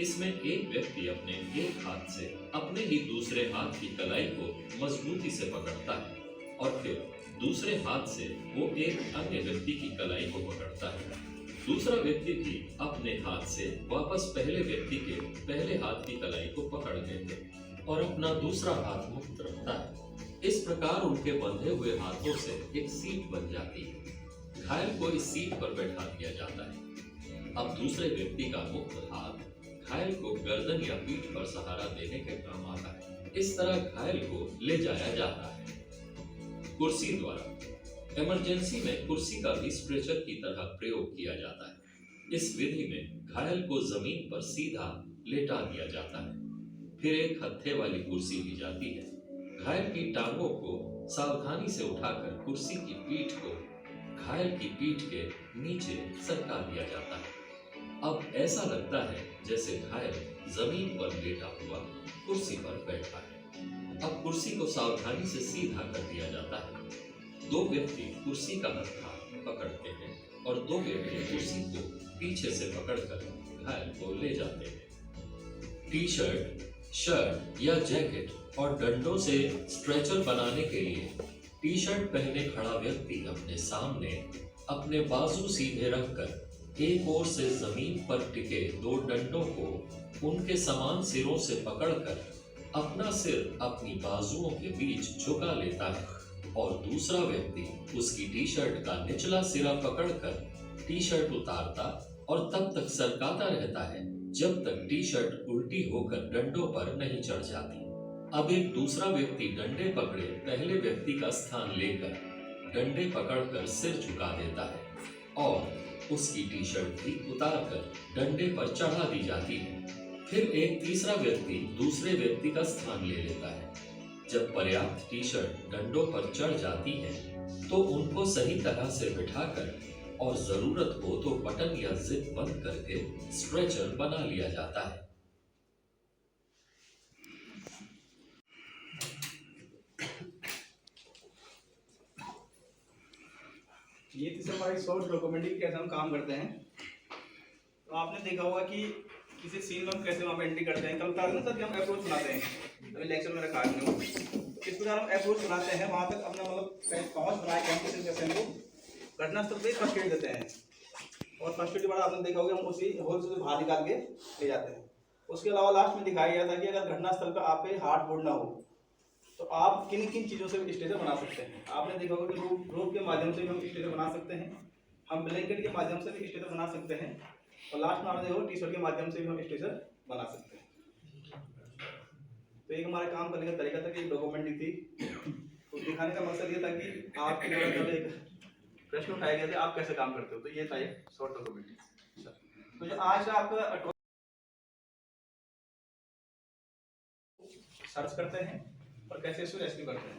इसमें एक व्यक्ति अपने एक हाथ से अपने ही दूसरे हाथ की कलाई को मजबूती से पकड़ता है और फिर दूसरे हाथ से वो एक अन्य व्यक्ति की कलाई को पकड़ता है। दूसरा व्यक्ति भी अपने हाथ से वापस पहले व्यक्ति के पहले हाथ की कलाई को पकड़ लेते और अपना दूसरा हाथ मुक्त रखता है। इस प्रकार उनके बंधे हुए हाथों से एक सीट बन जाती है। घायल को इस सीट पर बैठा दिया जाता है। अब दूसरे व्यक्ति का मुक्त हाथ घायल को गर्दन या पीठ पर सहारा देने के काम आता है। इस तरह घायल को ले जाया जाता है। कुर्सी द्वारा इमरजेंसी में कुर्सी का भी स्ट्रेचर की तरह प्रयोग किया जाता है। इस विधि में घायल को जमीन पर सीधा लेटा दिया जाता है। फिर एक हत्थे वाली कुर्सी दी जाती है। घायल की टांगों को सावधानी से उठाकर कुर्सी की पीठ को घायल की पीठ के नीचे सरका दिया जाता है। अब ऐसा लगता है जैसे घायल जमीन पर लेटा हुआ कुर्सी पर बैठा है। अब कुर्सी को सावधानी से सीधा कर दिया जाता है। दो व्यक्ति कुर्सी का हत्था पकड़ते हैं और दो व्यक्ति कुर्सी को पीछे से पकड़कर घायल को ले जाते हैं। टी शर्ट, शर्ट या जैकेट और डंडों से स्ट्रेचर बनाने के लिए टी शर्ट पहने खड़ा व्यक्ति अपने सामने अपने बाजू सीधे रखकर एक ओर से जमीन पर टिके दो डंडों को उनके समान सिरों से पकड़कर अपना सिर अपनी बाजुओं के बीच झुका लेता है और दूसरा व्यक्ति उसकी टी शर्ट का निचला सिरा पकड़कर टी शर्ट उतारता और तब तक सरकाता रहता है जब तक टी शर्ट उल्टी होकर डंडों पर नहीं चढ़ जाती। अब एक दूसरा व्यक्ति डंडे पकड़े पहले व्यक्ति का स्थान लेकर डंडे पकड़कर सिर झुका देता है और उसकी टी शर्ट भी उतारकर डंडे पर चढ़ा दी जाती है। फिर एक तीसरा व्यक्ति दूसरे व्यक्ति का स्थान ले लेता है। जब पर्याप्त टी शर्ट डंडों पर चढ़ जाती है तो उनको सही तरह से बिठाकर और जरूरत हो तो बटन या जिप बंद करके स्ट्रेचर बना लिया जाता है। ये थी हमारी शॉर्ट डॉक्यूमेंटिंग कैसे हम काम करते हैं। तो आपने देखा होगा कि किसी सीन में हम कैसे वहाँ पे एंट्री करते हैं। कल बता रहे सर कि हम अप्रोच बनाते हैं, अभी लेक्चर में रखा नहीं हूँ। किस प्रकार हम अप्रोच बनाते हैं, वहाँ तक अपना मतलब पहुँच बनाए कैंपस इंजेक्शन को घटनास्थल पर फर्स्ट एड देते हैं और फर्स्ट एड के बाद आपने देखा होगा हम उसी होल से बाहर निकाल के ले जाते हैं। उसके अलावा लास्ट में दिखाया गया था कि अगर घटनास्थल पर आप पे हार्ट बोर्ड ना हो तो आप किन किन चीज़ों से स्ट्रेचर बना सकते हैं। आपने देखा होगा कि रोप के माध्यम से भी हम स्ट्रेचर बना सकते हैं, हम ब्लैंकेट के माध्यम से भी स्ट्रेचर बना सकते हैं और लास्ट में आपने देखो टी शर्ट के माध्यम से भी हम स्ट्रेचर बना सकते हैं। तो एक हमारे काम करने का तरीका था कि डॉक्यूमेंट्री थी, तो दिखाने का मकसद ये था कि आपके द्वारा कल एक प्रश्न उठाया गया था आप कैसे काम करते हो, तो ये था एक शॉर्ट डॉक्यूमेंट्री। तो जो आज का आपका सर्च करते हैं और कैसे इसको रेस्क्यू करते हैं।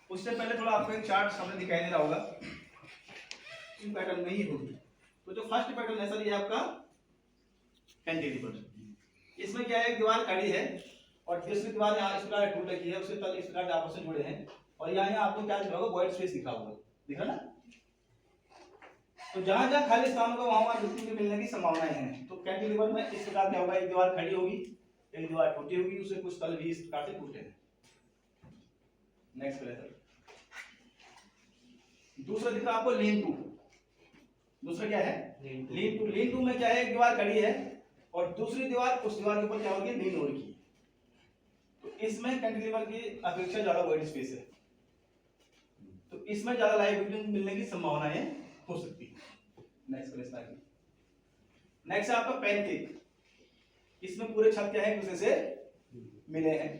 उससे पहले थोड़ा आपको एक चार्ट सामने दिखाई दे रहा होगा, इन पैटर्न में ही होगी। तो जो फर्स्ट पैटर्न है सर ये आपका कैंटिलीवर। इसमें क्या है, एक दीवार खड़ी है और दूसरी दीवार यहाँ इस प्रकार टूट रखी है, उसके तल इस प्रकार आपस में जुड़े हैं और यहाँ आपको क्या दिख रहा होगा, व्हाइट स्पेस दिखा हुआ दिखा ना। तो जहां जहां खाली स्थान होगा वहां वहां विक्टिम के मिलने की संभावनाएं हैं। तो कैंटिलीवर में इस प्रकार क्या होगा, एक दीवार खड़ी होगी, एक दीवार टूटी होगी, उससे कुछ तल भी इस प्रकार से टूटे हैं। नेक्स्ट सर दूसरा दिख रहा आपको लीन टू। दूसरा क्या है, लीन टू। लीन टू में क्या है, एक दीवार खड़ी है और दूसरी दीवार उस दीवार के ऊपर क्या होगी, लीन हो रही है। तो इसमें कैंटिलीवर की अपेक्षा ज्यादा वाइड स्पेस है, तो इसमें ज्यादा लाइव विक्टिम मिलने की संभावनाएं हो सकती है। नेक्स्ट क्वेश्चन, नेक्स्ट है आपका पैनकेक। इसमें पूरे छत क्या है, एक दूसरे से मिले हैं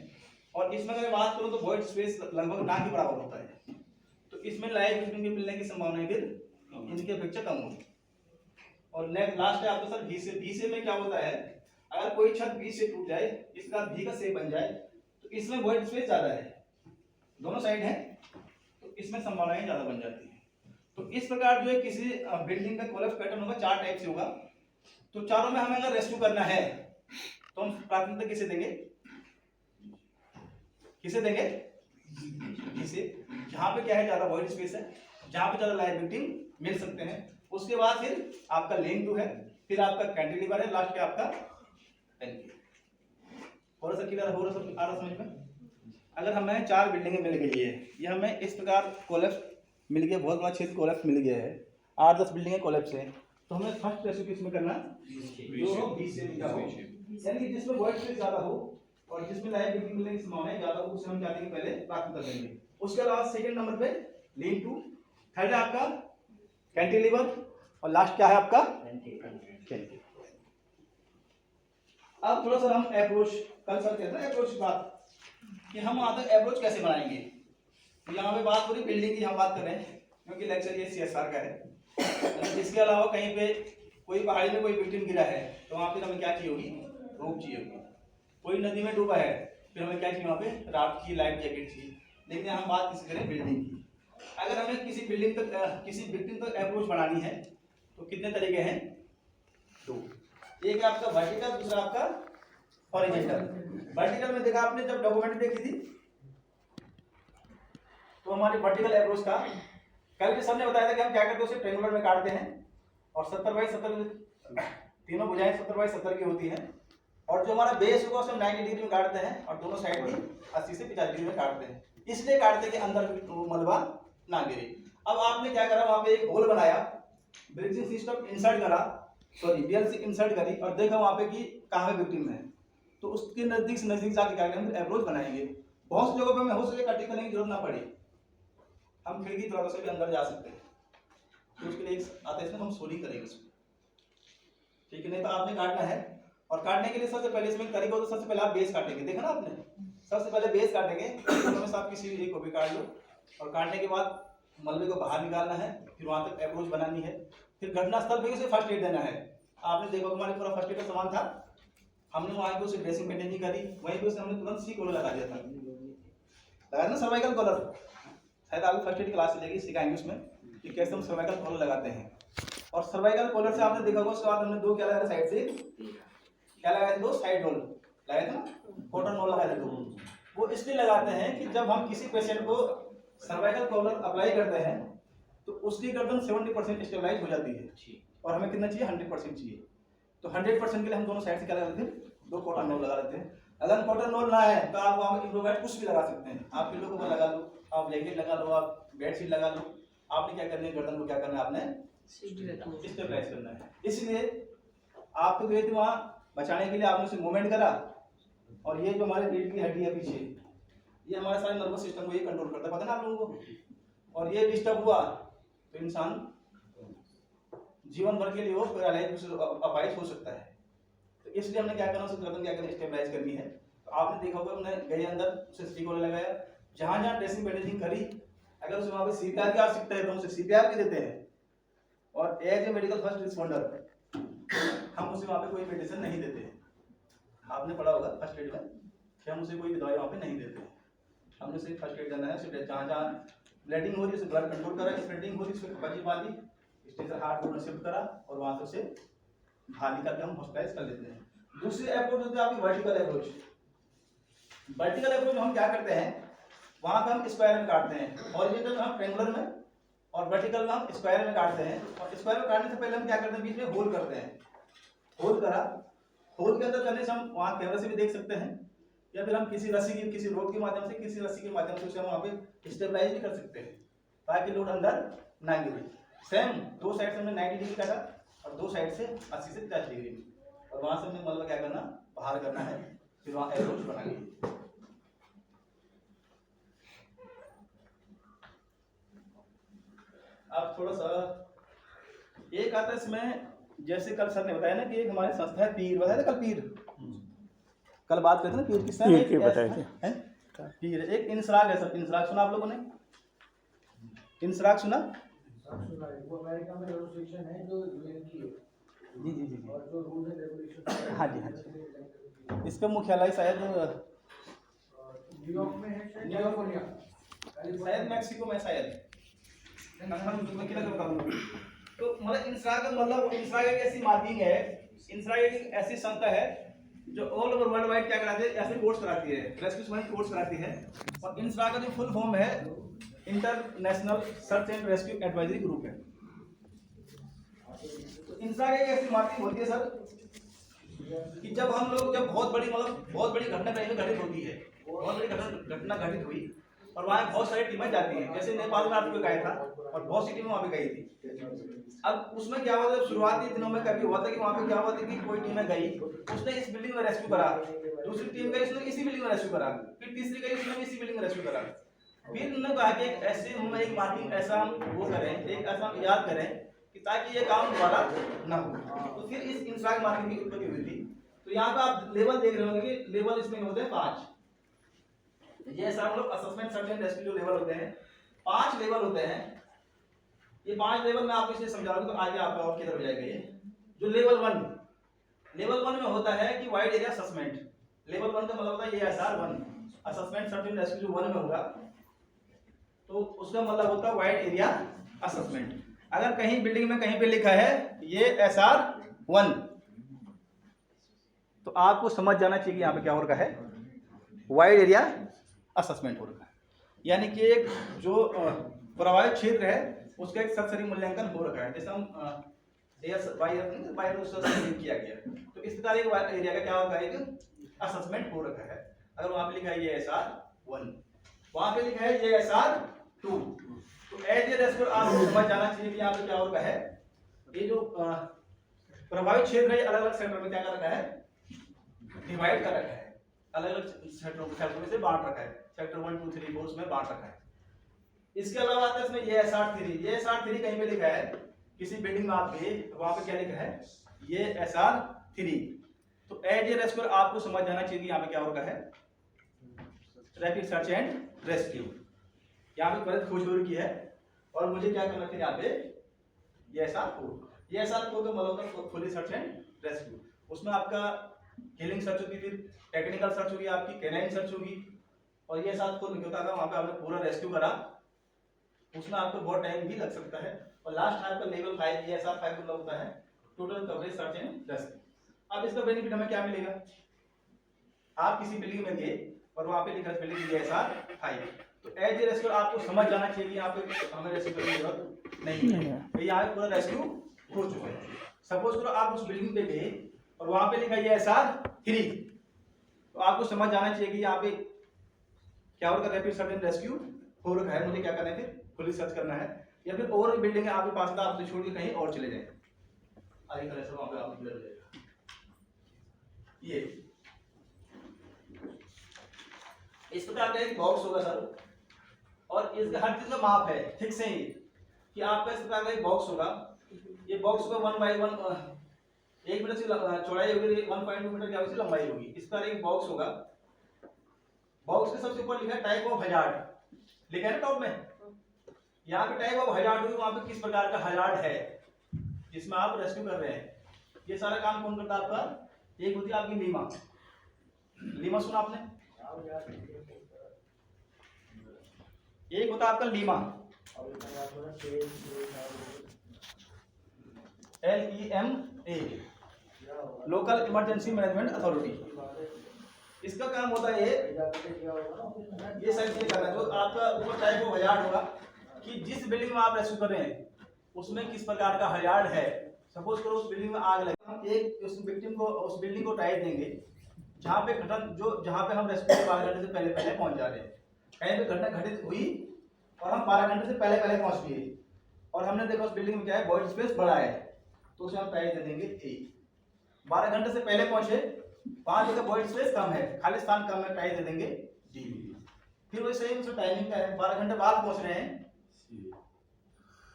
और इसमें अगर बात करूं तो वॉइड स्पेस लगभग ना के बराबर होता है। तो इसमें लाइव विक्टिम के मिलने की संभावनाएं फिर इनकी अपेक्षा कम होगी। और नेक्स्ट लास्ट है आपका सर वी से। वी से में क्या होता है, अगर कोई छत वी से टूट जाए, इसके बाद वी का शेप बन जाए, तो इसमें वॉइड स्पेस ज़्यादा है, दोनों साइड है, तो इसमें संभावनाएं ज़्यादा बन जाती है। तो इस प्रकार जो है किसी बिल्डिंग का कोलैप्स पैटर्न होगा 4 टाइप से होगा। तो चारों में हमें अगर रेस्क्यू करना है तो हम प्राथमिकता किसे देंगे, किसे देंगे, इसे, जहाँ पे क्या है ज़्यादा वॉइड स्पेस है, जहाँ पे ज़्यादा लाइव विक्टिम मिल सकते हैं। उसके बाद फिर आपका लेन टू है, फिर आपका कैंटिलीवर है, लास्ट पे आपका टंकी। और सर क्लियर हो रहा समझ में? अगर हमें 4 बिल्डिंगें मिल गई है, ये हमें इस प्रकार कोलैप्स मिल गया, बहुत बड़ा क्षेत्र कोलैप्स मिल गया है, 8-10 बिल्डिंगें कोलैप्स है, तो हमें फर्स्ट रेस्क्यू किसमें करना, जो हो बी से लिखा हो, यानी कि जिसमें वॉइड स्पेस ज़्यादा हो और जिसमें लाइव विक्टिम मिलने की संभावना ज़्यादा हो, उसे हम क्या देंगे, पहले प्राथमिकता देंगे। उसके अलावा सेकंड नंबर पे लीन टू, थर्ड है आपका कैंटिलीवर और लास्ट क्या है आपका कैंटिलीवर। अब थोड़ा सा हम अप्रोच, कल सर कहते हैं अप्रोच की बात, कि हम वहाँ तक अप्रोच कैसे बनाएंगे। यहाँ पे बात हो रही बिल्डिंग की, हम बात कर रहे हैं क्योंकि लेक्चर ये CSR का है। इसके अलावा कहीं पे कोई पहाड़ी में कोई विक्टिम गिरा है तो वहाँ पे हमें क्या चाहिए होगी, रोप चाहिए होगी। कोई नदी में डूबा है फिर हमें क्या चाहिए, वहाँ पे राफ्ट की लाइफ जैकेट चाहिए। लेकिन हम बात किसी करें बिल्डिंग की, अगर हमें किसी बिल्डिंग तक किसी विक्टिम तक अप्रोच बनानी है तो कितने तरीके हैं, 2। एक आपका वर्टिकल, दूसरा आपका हॉरिजॉन्टल। वर्टिकल में देखा आपने जब डॉक्यूमेंट देखी थी तो हमारी वर्टिकल अप्रोच था, कल भी सबने बताया था कि हम क्या करते हैं, उसे ट्रायंगुलर में काटते हैं और 70/70 तीनों भुजाएं 70/70 की होती हैं, और जो हमारा बेस होगा उसे 90 डिग्री में काटते हैं और दोनों साइड भी 80 से 50 डिग्री में काटते हैं। इसलिए काटते हैं कि अंदर मलबा ना गिरे। अब आपने क्या करा, वहां पे एक होल बनाया, ब्रिजिंग सिस्टम इंसर्ट करा, BLC इंसर्ट करी और देखा वहां पे कि कहाँ पे विक्टिम है, तो उसके नजदीक से नजदीक जाके क्या करेंगे, अप्रोच बनाएंगे। बहुत सी जगहों पे हमें हो सके कटिंग करने की जरूरत ना पड़े, हम खिड़की दरवाजे से भी अंदर जा सकते हैं। तो उसके लिए आता है इसमें हम सोलिंग करेंगे उसको, ठीक है। नहीं तो आपने काटना है, और काटने के लिए सबसे पहले इसमें तरीका हो तो सबसे पहले आप बेस काटेंगे, देखा ना आपने, सबसे पहले बेस काटेंगे, तो आप किसी एक को भी काट लो, और काटने के बाद मलबे को बाहर निकालना है, फिर वहां तक अप्रोच बनानी है, फिर घटनास्थल पे उसे फर्स्ट एड देना है। आपने देखा हमारे पूरा फर्स्ट एड का सामान था, हमने वहां पे उसे ड्रेसिंग बैंडेजिंग करी, वहीं पे उसे हमने तुरंत सी कॉलर लगा दिया था, लगाया ना सर्वाइकल कॉलर, शायद आपको फर्स्ट एड क्लास चलेगी, सिखाएंगे उसमें कि कैसे हम सर्वाइकल कॉलर लगाते हैं। और सर्वाइकल कॉलर से आपने देखा होगा, उसके बाद हमने 2 क्या लगाया साइड से, क्या लगाए थे, 2 साइड रोल लगाए थे ना, कॉटन रोल लगाए थे 2। वो इसलिए लगाते हैं कि जब हम किसी पेशेंट को सर्वाइकल कॉलर अप्लाई करते हैं तो उसकी गर्दन 70% स्टेबलाइज हो जाती है, और हमें कितना चाहिए, 100% चाहिए। तो 100% के लिए हम दोनों साइड से क्या लगा लेते हैं, 2 कॉटन रोल लगा लेते हैं। अगर कॉटन रोल ना है तो आप वहाँ इम्प्रोवाइज कुछ भी लगा सकते हैं, आप पिलो को लगा लो, आप ब्लैंकेट लगा लो, आप बेडशीट लगा लो, आपने क्या करना है, गर्दन को क्या करना है, आपने स्टेबलाइज करना है। इसलिए आपको गए थे वहाँ बचाने के लिए, आपने उसे मूवमेंट करा, और ये जो हमारे रीढ़ की हड्डी है पीछे, ये हमारे सारे नर्वस सिस्टम को ये कंट्रोल करता है, पता ना आप लोगों को। और ये डिस्टर्ब हुआ तो इंसान जीवन भर के लिए वो पैरालाइज अपाहिज हो सकता है। तो इसलिए हमने क्या करना, उसे गर्दन क्या करना, स्टेबलाइज करनी है। तो आपने देखा होगा, हमने गए अंदर उसे सी कॉलर लगाया, जहाँ जहाँ ड्रेसिंग बैंडेजिंग करी, अगर उसे वहाँ पे CPR की आवश्यकता है तो उसे CPR भी देते हैं, और as a medical first responder हम उसे वहाँ पे कोई मेडिसिन नहीं देते हैं। आपने पढ़ा होगा फर्स्ट एड में कि हम उसे कोई भी दवाई वहाँ पे नहीं देते हैं, हमने सिर्फ फर्स्ट एड देना है। सिर्फ जहाँ जहाँ ब्लीडिंग हो रही है उसे ब्लड कंट्रोल करा, स्प्रेडिंग हो रही है उसको बची बांधी, स्टेजर हार्ट को शिफ्ट करा, और वहाँ से उसे बाहर निकाल के हम हॉस्पिटलाइज कर लेते हैं। दूसरी अप्रोच होती है आपकी वर्टिकल अप्रोच। वर्टिकल अप्रोच हम क्या करते हैं, वहाँ पे हम स्क्वायर में काटते हैं, हॉरिजॉन्टल में हम ट्रायंगुलर में, और वर्टिकल में हम स्क्वायर में काटते हैं। और स्क्वायर में काटने से पहले हम क्या करते हैं, बीच में होल करते हैं। होल करा, होल के अंदर करने से हम वहाँ कैमरे से भी देख सकते हैं, या फिर हम किसी रस्सी की, किसी रोड के माध्यम से, किसी रस्सी के माध्यम से उसे हम वहाँ पे स्टेबलाइज भी कर सकते हैं, ताकि लोड अंदर ना गिरे। सेम 2 साइड से हमने 90 डिग्री काटा, और 2 साइड से 80 से 50 डिग्री में, और वहाँ से हमने मलबा क्या करना, बाहर करना है, फिर वहाँ अप्रोच बनाएंगे। अब थोड़ा सा एक आता है इसमें, जैसे कल सर ने बताया ना कि एक हमारी संस्था है पीर, बताया था कल पीर, कल बात करते ना पीर किसने बताया, पीर एक इंसराग है सर। इंसराग सुना आप लोगों ने, इंसराग सुना, वो अमेरिका में एसोसिएशन है जो UN की है। जी जी जी जी हाँ जी हाँ जी। इसका मुख्यालय शायद न्यूयॉर्क में है, शायद मैक्सिको में शायद। तो मतलब इंफ्रा का मतलब इंफ्रा एक ऐसी मार्किंग है, इंफ्रा एक ऐसी संस्था है जो ऑल ओवर वर्ल्ड वाइड क्या कराती है, ऐसे कोर्स कराती है, रेस्क्यू संबंधी कोर्स कराती है। और इंफ्रा का जो फुल फॉर्म है international search and rescue advisory group है। तो इंफ्रा की एक ऐसी मार्किंग होती है सर कि जब हम लोग बहुत बड़ी घटना कहीं में घटित होती है, बहुत बड़ी घटना घटित हुई और वहाँ बहुत सारी टीमें जाती हैं, जैसे नेपाल में आपको गया था और बहुत सी टीमें वहाँ पे गई थी। अब उसमें क्या हुआ था, शुरुआती दिनों में कभी हुआ था कि वहाँ पे क्या हुआ था कि कोई टीमें गई, उसने इस बिल्डिंग में रेस्क्यू करा, दूसरी टीम गई उसने इसी बिल्डिंग में रेस्क्यू करा, फिर तीसरी गई उसने इसी बिल्डिंग में रेस्क्यू करा। फिर उन्होंने कहा कि ऐसे हम एक मार्किंग ऐसा हम वो करें, एक ऐसा हम याद करें कि ताकि ये काम दोबारा न हो। तो फिर इस इंफ्रा मार्किंग की उत्पत्ति हुई थी। तो यहाँ पे आप लेवल देख रहे होंगे कि लेवल इसमें होते हैं 5। ये ऐसा हम लोग असेसमेंट सर्च एंड रेस्क्यू जो लेवल होते हैं 5 लेवल होते हैं। ये 5 लेवल मैं आपको इसलिए समझा रहा हूँ तो आगे आपका और किधर हो जाएगा। ये जो लेवल 1 में होता है कि वाइड एरिया असेसमेंट। लेवल 1 का मतलब होता है ASR 1 assessment search and rescue जो 1 में होगा तो उसका मतलब होता है वाइड एरिया असेसमेंट। अगर कहीं बिल्डिंग में कहीं पे लिखा है ये SR 1 तो आपको समझ जाना चाहिए कि यहाँ पे क्या हो रखा है, वाइड एरिया असेसमेंट हो रखा है। यानी कि एक जो प्रभावित क्षेत्र है उसका एक सतसरी मूल्यांकन हो रखा है। जैसे हम किया गया तो इस प्रकार एक एरिया का क्या होगा, एक असेसमेंट हो रखा है। अगर वहां पे लिखा है ये SR 1, वहां पे लिखा है ये SR 2 तो एज ए रेस्क्यू आपको समझ जाना चाहिए कि यहाँ पे क्या हो रखा है। ये जो प्रभावित क्षेत्र है अलग अलग सेक्टर में क्या कर रखा है, डिवाइड कर रखा है, अलग अलग सेक्टरों में से बांट रखा है। सेक्टर 1 2 3 4 उसमें बांट रखा है। इसके अलावा आता है इसमें ये SR 3। ये SR 3 कहीं पे लिखा है किसी बिल्डिंग में आप गए वहां पे क्या लिखा है, ये SR 3। तो एज ए रेस्क्यू आपको समझ जाना चाहिए कि यहाँ पे क्या हो रखा है, रैपिड सर्च एंड रेस्क्यू। यहाँ पे त्वरित खोज हो रही है और मुझे क्या करना चाहिए यहाँ पे, ये SR 4। ये SR 4 का मतलब होता है फुली सर्च एंड रेस्क्यू। उसमें आपका किलिंग सर्च होगी, फिर टेक्निकल सर्च होगी, आपकी कैनाइन सर्च होगी। और ये SR 4 होता है वहां पे आपने पूरा रेस्क्यू करा, उसमें आपको बहुत टाइम भी लग सकता है। और लास्ट टाइम का लेवल 5 ये SR 5 मतलब होता है total coverage search and rescue. अब इसका बेनिफिट हमें क्या मिलेगा, आप किसी बिल्डिंग में गए और वहां पे लिखा है बिल्डिंग ये SR 5 तो एज ए रेस्क्यू आपको समझ जाना चाहिए कि यहाँ पे हमें रेस्क्यू करने की जरूरत नहीं है, तो यहाँ पे पूरा रेस्क्यू हो चुका है। सपोज करो आप उस बिल्डिंग पे गए और वहां पे लिखा है ये SR 3 तो आपको समझ जाना चाहिए कि यहाँ पे क्या होगा, रैपिड सर्च एंड रेस्क्यू हो रखा है, मुझे क्या करना है, फिर पुलिस सर्च करना है। या फिर और बिल्डिंग है आपके पास, आप छोड़ के कहीं और चले जाए, आगे तरह से वहां पे आप क्लियर हो जाएगा। ये इस प्रकार का एक बॉक्स होगा सर, और इसका हर चीज का माप है ठीक से ही कि आपका इस प्रकार का एक बॉक्स होगा। ये बॉक्स को 1 बाय 1 1 मीटर से चौड़ाई होगी, 1.2 मीटर की लंबाई होगी। इस पर एक बॉक्स होगा। बॉक्स के सबसे ऊपर लिखा है टाइप ऑफ हजार्ड, लिखा है ना टॉप में। यहाँ पे टाइप ऑफ हजार्ड होगी, वहां पे किस प्रकार का हजार्ड है जिसमें आप रेस्क्यू कर रहे हैं। ये सारा काम कौन करता है आपका, एक होती है आपकी लीमा। लीमा सुना आपने, एक होता है आपका Lima LEMA local emergency management authority. इसका काम होता है ये सारी चीजें करना है। तो आपका ऊपर टाइप ऑफ हजार्ड होगा कि जिस बिल्डिंग में आप रेस्क्यू कर रहे हैं उसमें किस प्रकार का हजार्ड है। सपोज करो उस बिल्डिंग में आग लगी, हम एक उस विक्टिम को उस बिल्डिंग को टाइप देंगे जहाँ पे जहाँ पे हम रेस्क्यू 12 घंटे से पहले पहुंच जा रहे हैं। कहीं पे घटना घटित हुई और हम 12 घंटे से पहले पहुंच गए और हमने देखा उस बिल्डिंग में क्या है, वॉइड स्पेस बड़ा है, तो उसे हम टाइप दे देंगे A। 12 घंटे से पहले पहुंचे, 5 जगह वॉइड स्पेस कम है, खाली स्थान कम है, टाइप दे देंगे D। फिर वैसे ही उसमें टाइमिंग का है, 12 घंटे बाद पहुंच रहे हैं,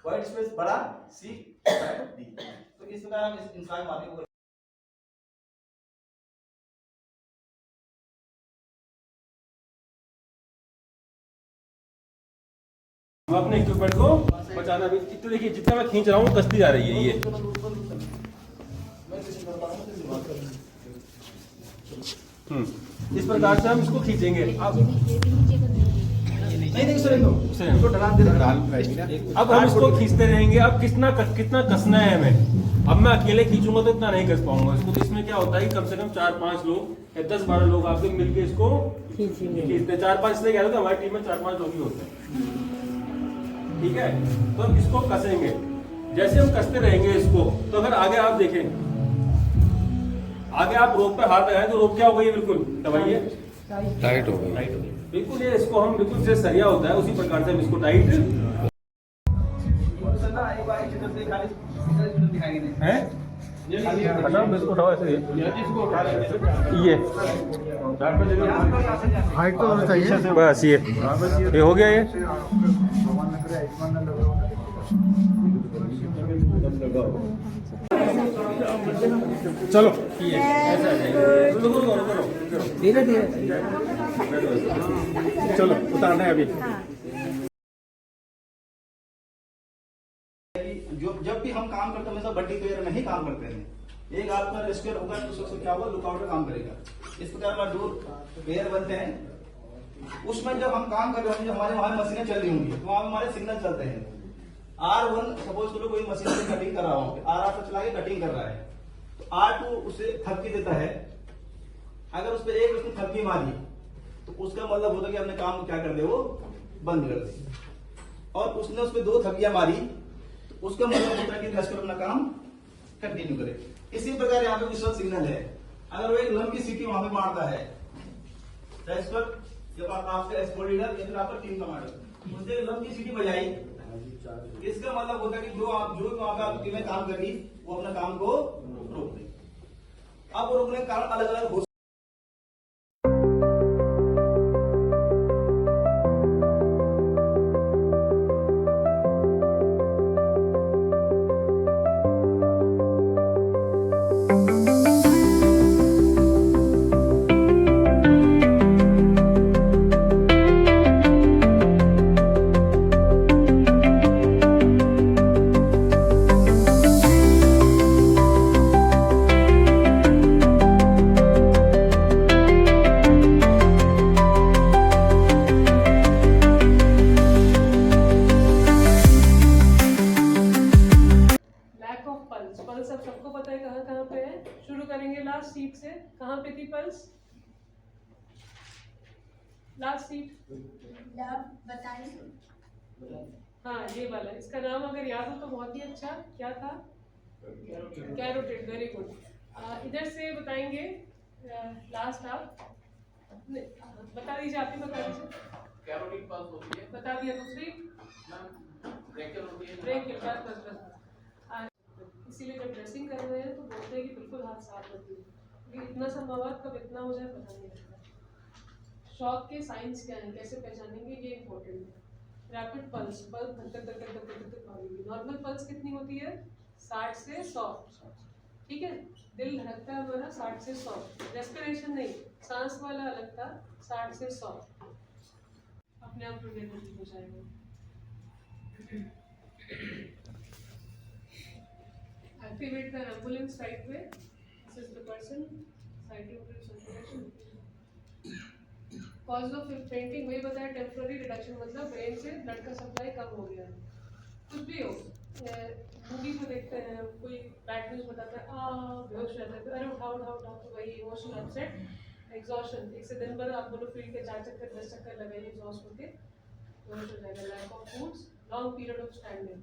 वॉइड स्पेस बड़ा C D। तो इस प्रकार हम इस इंसान मार्किंग को अपने इक्विपमेंट को बचाना भी। देखिए जितना मैं खींच रहा हूँ कसती जा रही है ये। इस प्रकार से हम इसको खींचेंगे। नहीं सर, इसको ढलान दे अब हम इसको खींचते रहेंगे। अब कितना कसना है हमें। अब मैं अकेले खींचूंगा तो इतना नहीं कस पाऊंगा इसको। तो इसमें क्या होता है कि कम से कम 4-5 लोग या 10-12 लोग आपके मिलके इसको खींचते। 4-5 इसलिए कह रहे थे, हमारी टीम में 4-5 लोग ही होते हैं। ठीक है, तो हम इसको कसेंगे। जैसे हम कसते रहेंगे इसको, तो अगर आगे आप देखें, आगे आप रोप पे हाथ लगाएं तो रोप क्या हो गई, बिल्कुल दबाइए, टाइट हो गई बिल्कुल। ये इसको हम बिल्कुल से सरिया होता है उसी प्रकार से हम इसको टाइट है। ये हाइट तो होना चाहिए बस, ये हो गया। ये चलो धीरे धीरे चलो उतारना है अभी। जब भी हम काम करते हैं हमेशा बड्डी पेयर में ही काम करते हैं। एक आपका रेस्क्यूअर होगा तो उससे क्या होगा, लुकआउट का काम करेगा। इस प्रकार का 2 पेयर बनते हैं। उसमें जब हम काम कर रहे होंगे, हमारे वहां मशीनें चल रही होंगी, तो वहां हमारे सिग्नल चलते हैं। R1 सपोज करो कोई मशीन से कटिंग कर रहा हूँ, R8 से चला के कटिंग कर रहा है, तो R2 उसे थपकी देता है। अगर उस पर एक उसने थपकी मारी तो उसका मतलब होता है कि अपने काम को क्या कर दे, वो बंद कर दे। और उसने उस पर 2 थपकियां मारी तो उसका मतलब होता है कि रेस्क्यूअर अपना काम कंटिन्यू करे। इसी प्रकार यहाँ पे विजुअल सिग्नल है। अगर वो एक लंबी सीटी वहां पे मारता है, रेस्क्यूअर जब आपका एस्पोर्ट लीडर या फिर आपका टीम कमांडर उसने लंबी सीटी बजाई, इसका मतलब होता है कि जो वहां पे आपकी टीमें काम कर रही वो अपना काम को रोक दे। अब वो रोकने का कारण अलग अलग हो लास्ट सीट से। कहाँ पे थी पल्स? लास्ट सीट बताइए। हाँ ये वाला, इसका नाम अगर याद हो तो बहुत ही अच्छा। क्या था? Carotid, very good. इधर से बताएंगे लास्ट आप बता दीजिए, आप ही बता दीजिए। कैरोटिड पल्स होती है, बता दिया। दूसरी ब्रेकियल होती है, ब्रेकियल, बस। इसीलिए जब ड्रेसिंग कर रहे हैं तो बोलते हैं कि बिल्कुल हाथ साफ रखिए, क्योंकि इतना सा मवाद कब इतना हो जाए पता नहीं लगता। शॉक के साइंस क्या हैं, कैसे पहचानेंगे, ये इंपॉर्टेंट है। रैपिड पल्स, पल्स धक धक धक धक धक धक भागेगी। नॉर्मल पल्स कितनी होती है? 60 से 100। ठीक है, दिल धड़कता है हमारा 60 से 100। रेस्पिरेशन नहीं, सांस वाला अलग था, 60 से 100 अपने आप रिलेटेड हो जाएगा। Activate the ambulance right way. This is the person. Citing to circulation. Cause of fainting वही बताया, टेम्पररी रिडक्शन, मतलब ब्रेन से ब्लड का सप्लाई कम हो गया। कुछ भी हो, मूवी को देखते हैं, कोई बैड न्यूज बताता है, बेहोश रहता है, अरे उठाओ उठाओ उठाओ, तो वही इमोशनल अपसेट, एग्जॉशन। एक से दिन भर आप बोलो फील्ड के 4 चक्कर 10 चक्कर लगाइए, एग्जॉस्ट होके बेहोश हो जाएगा। Lack of foods, long period of standing.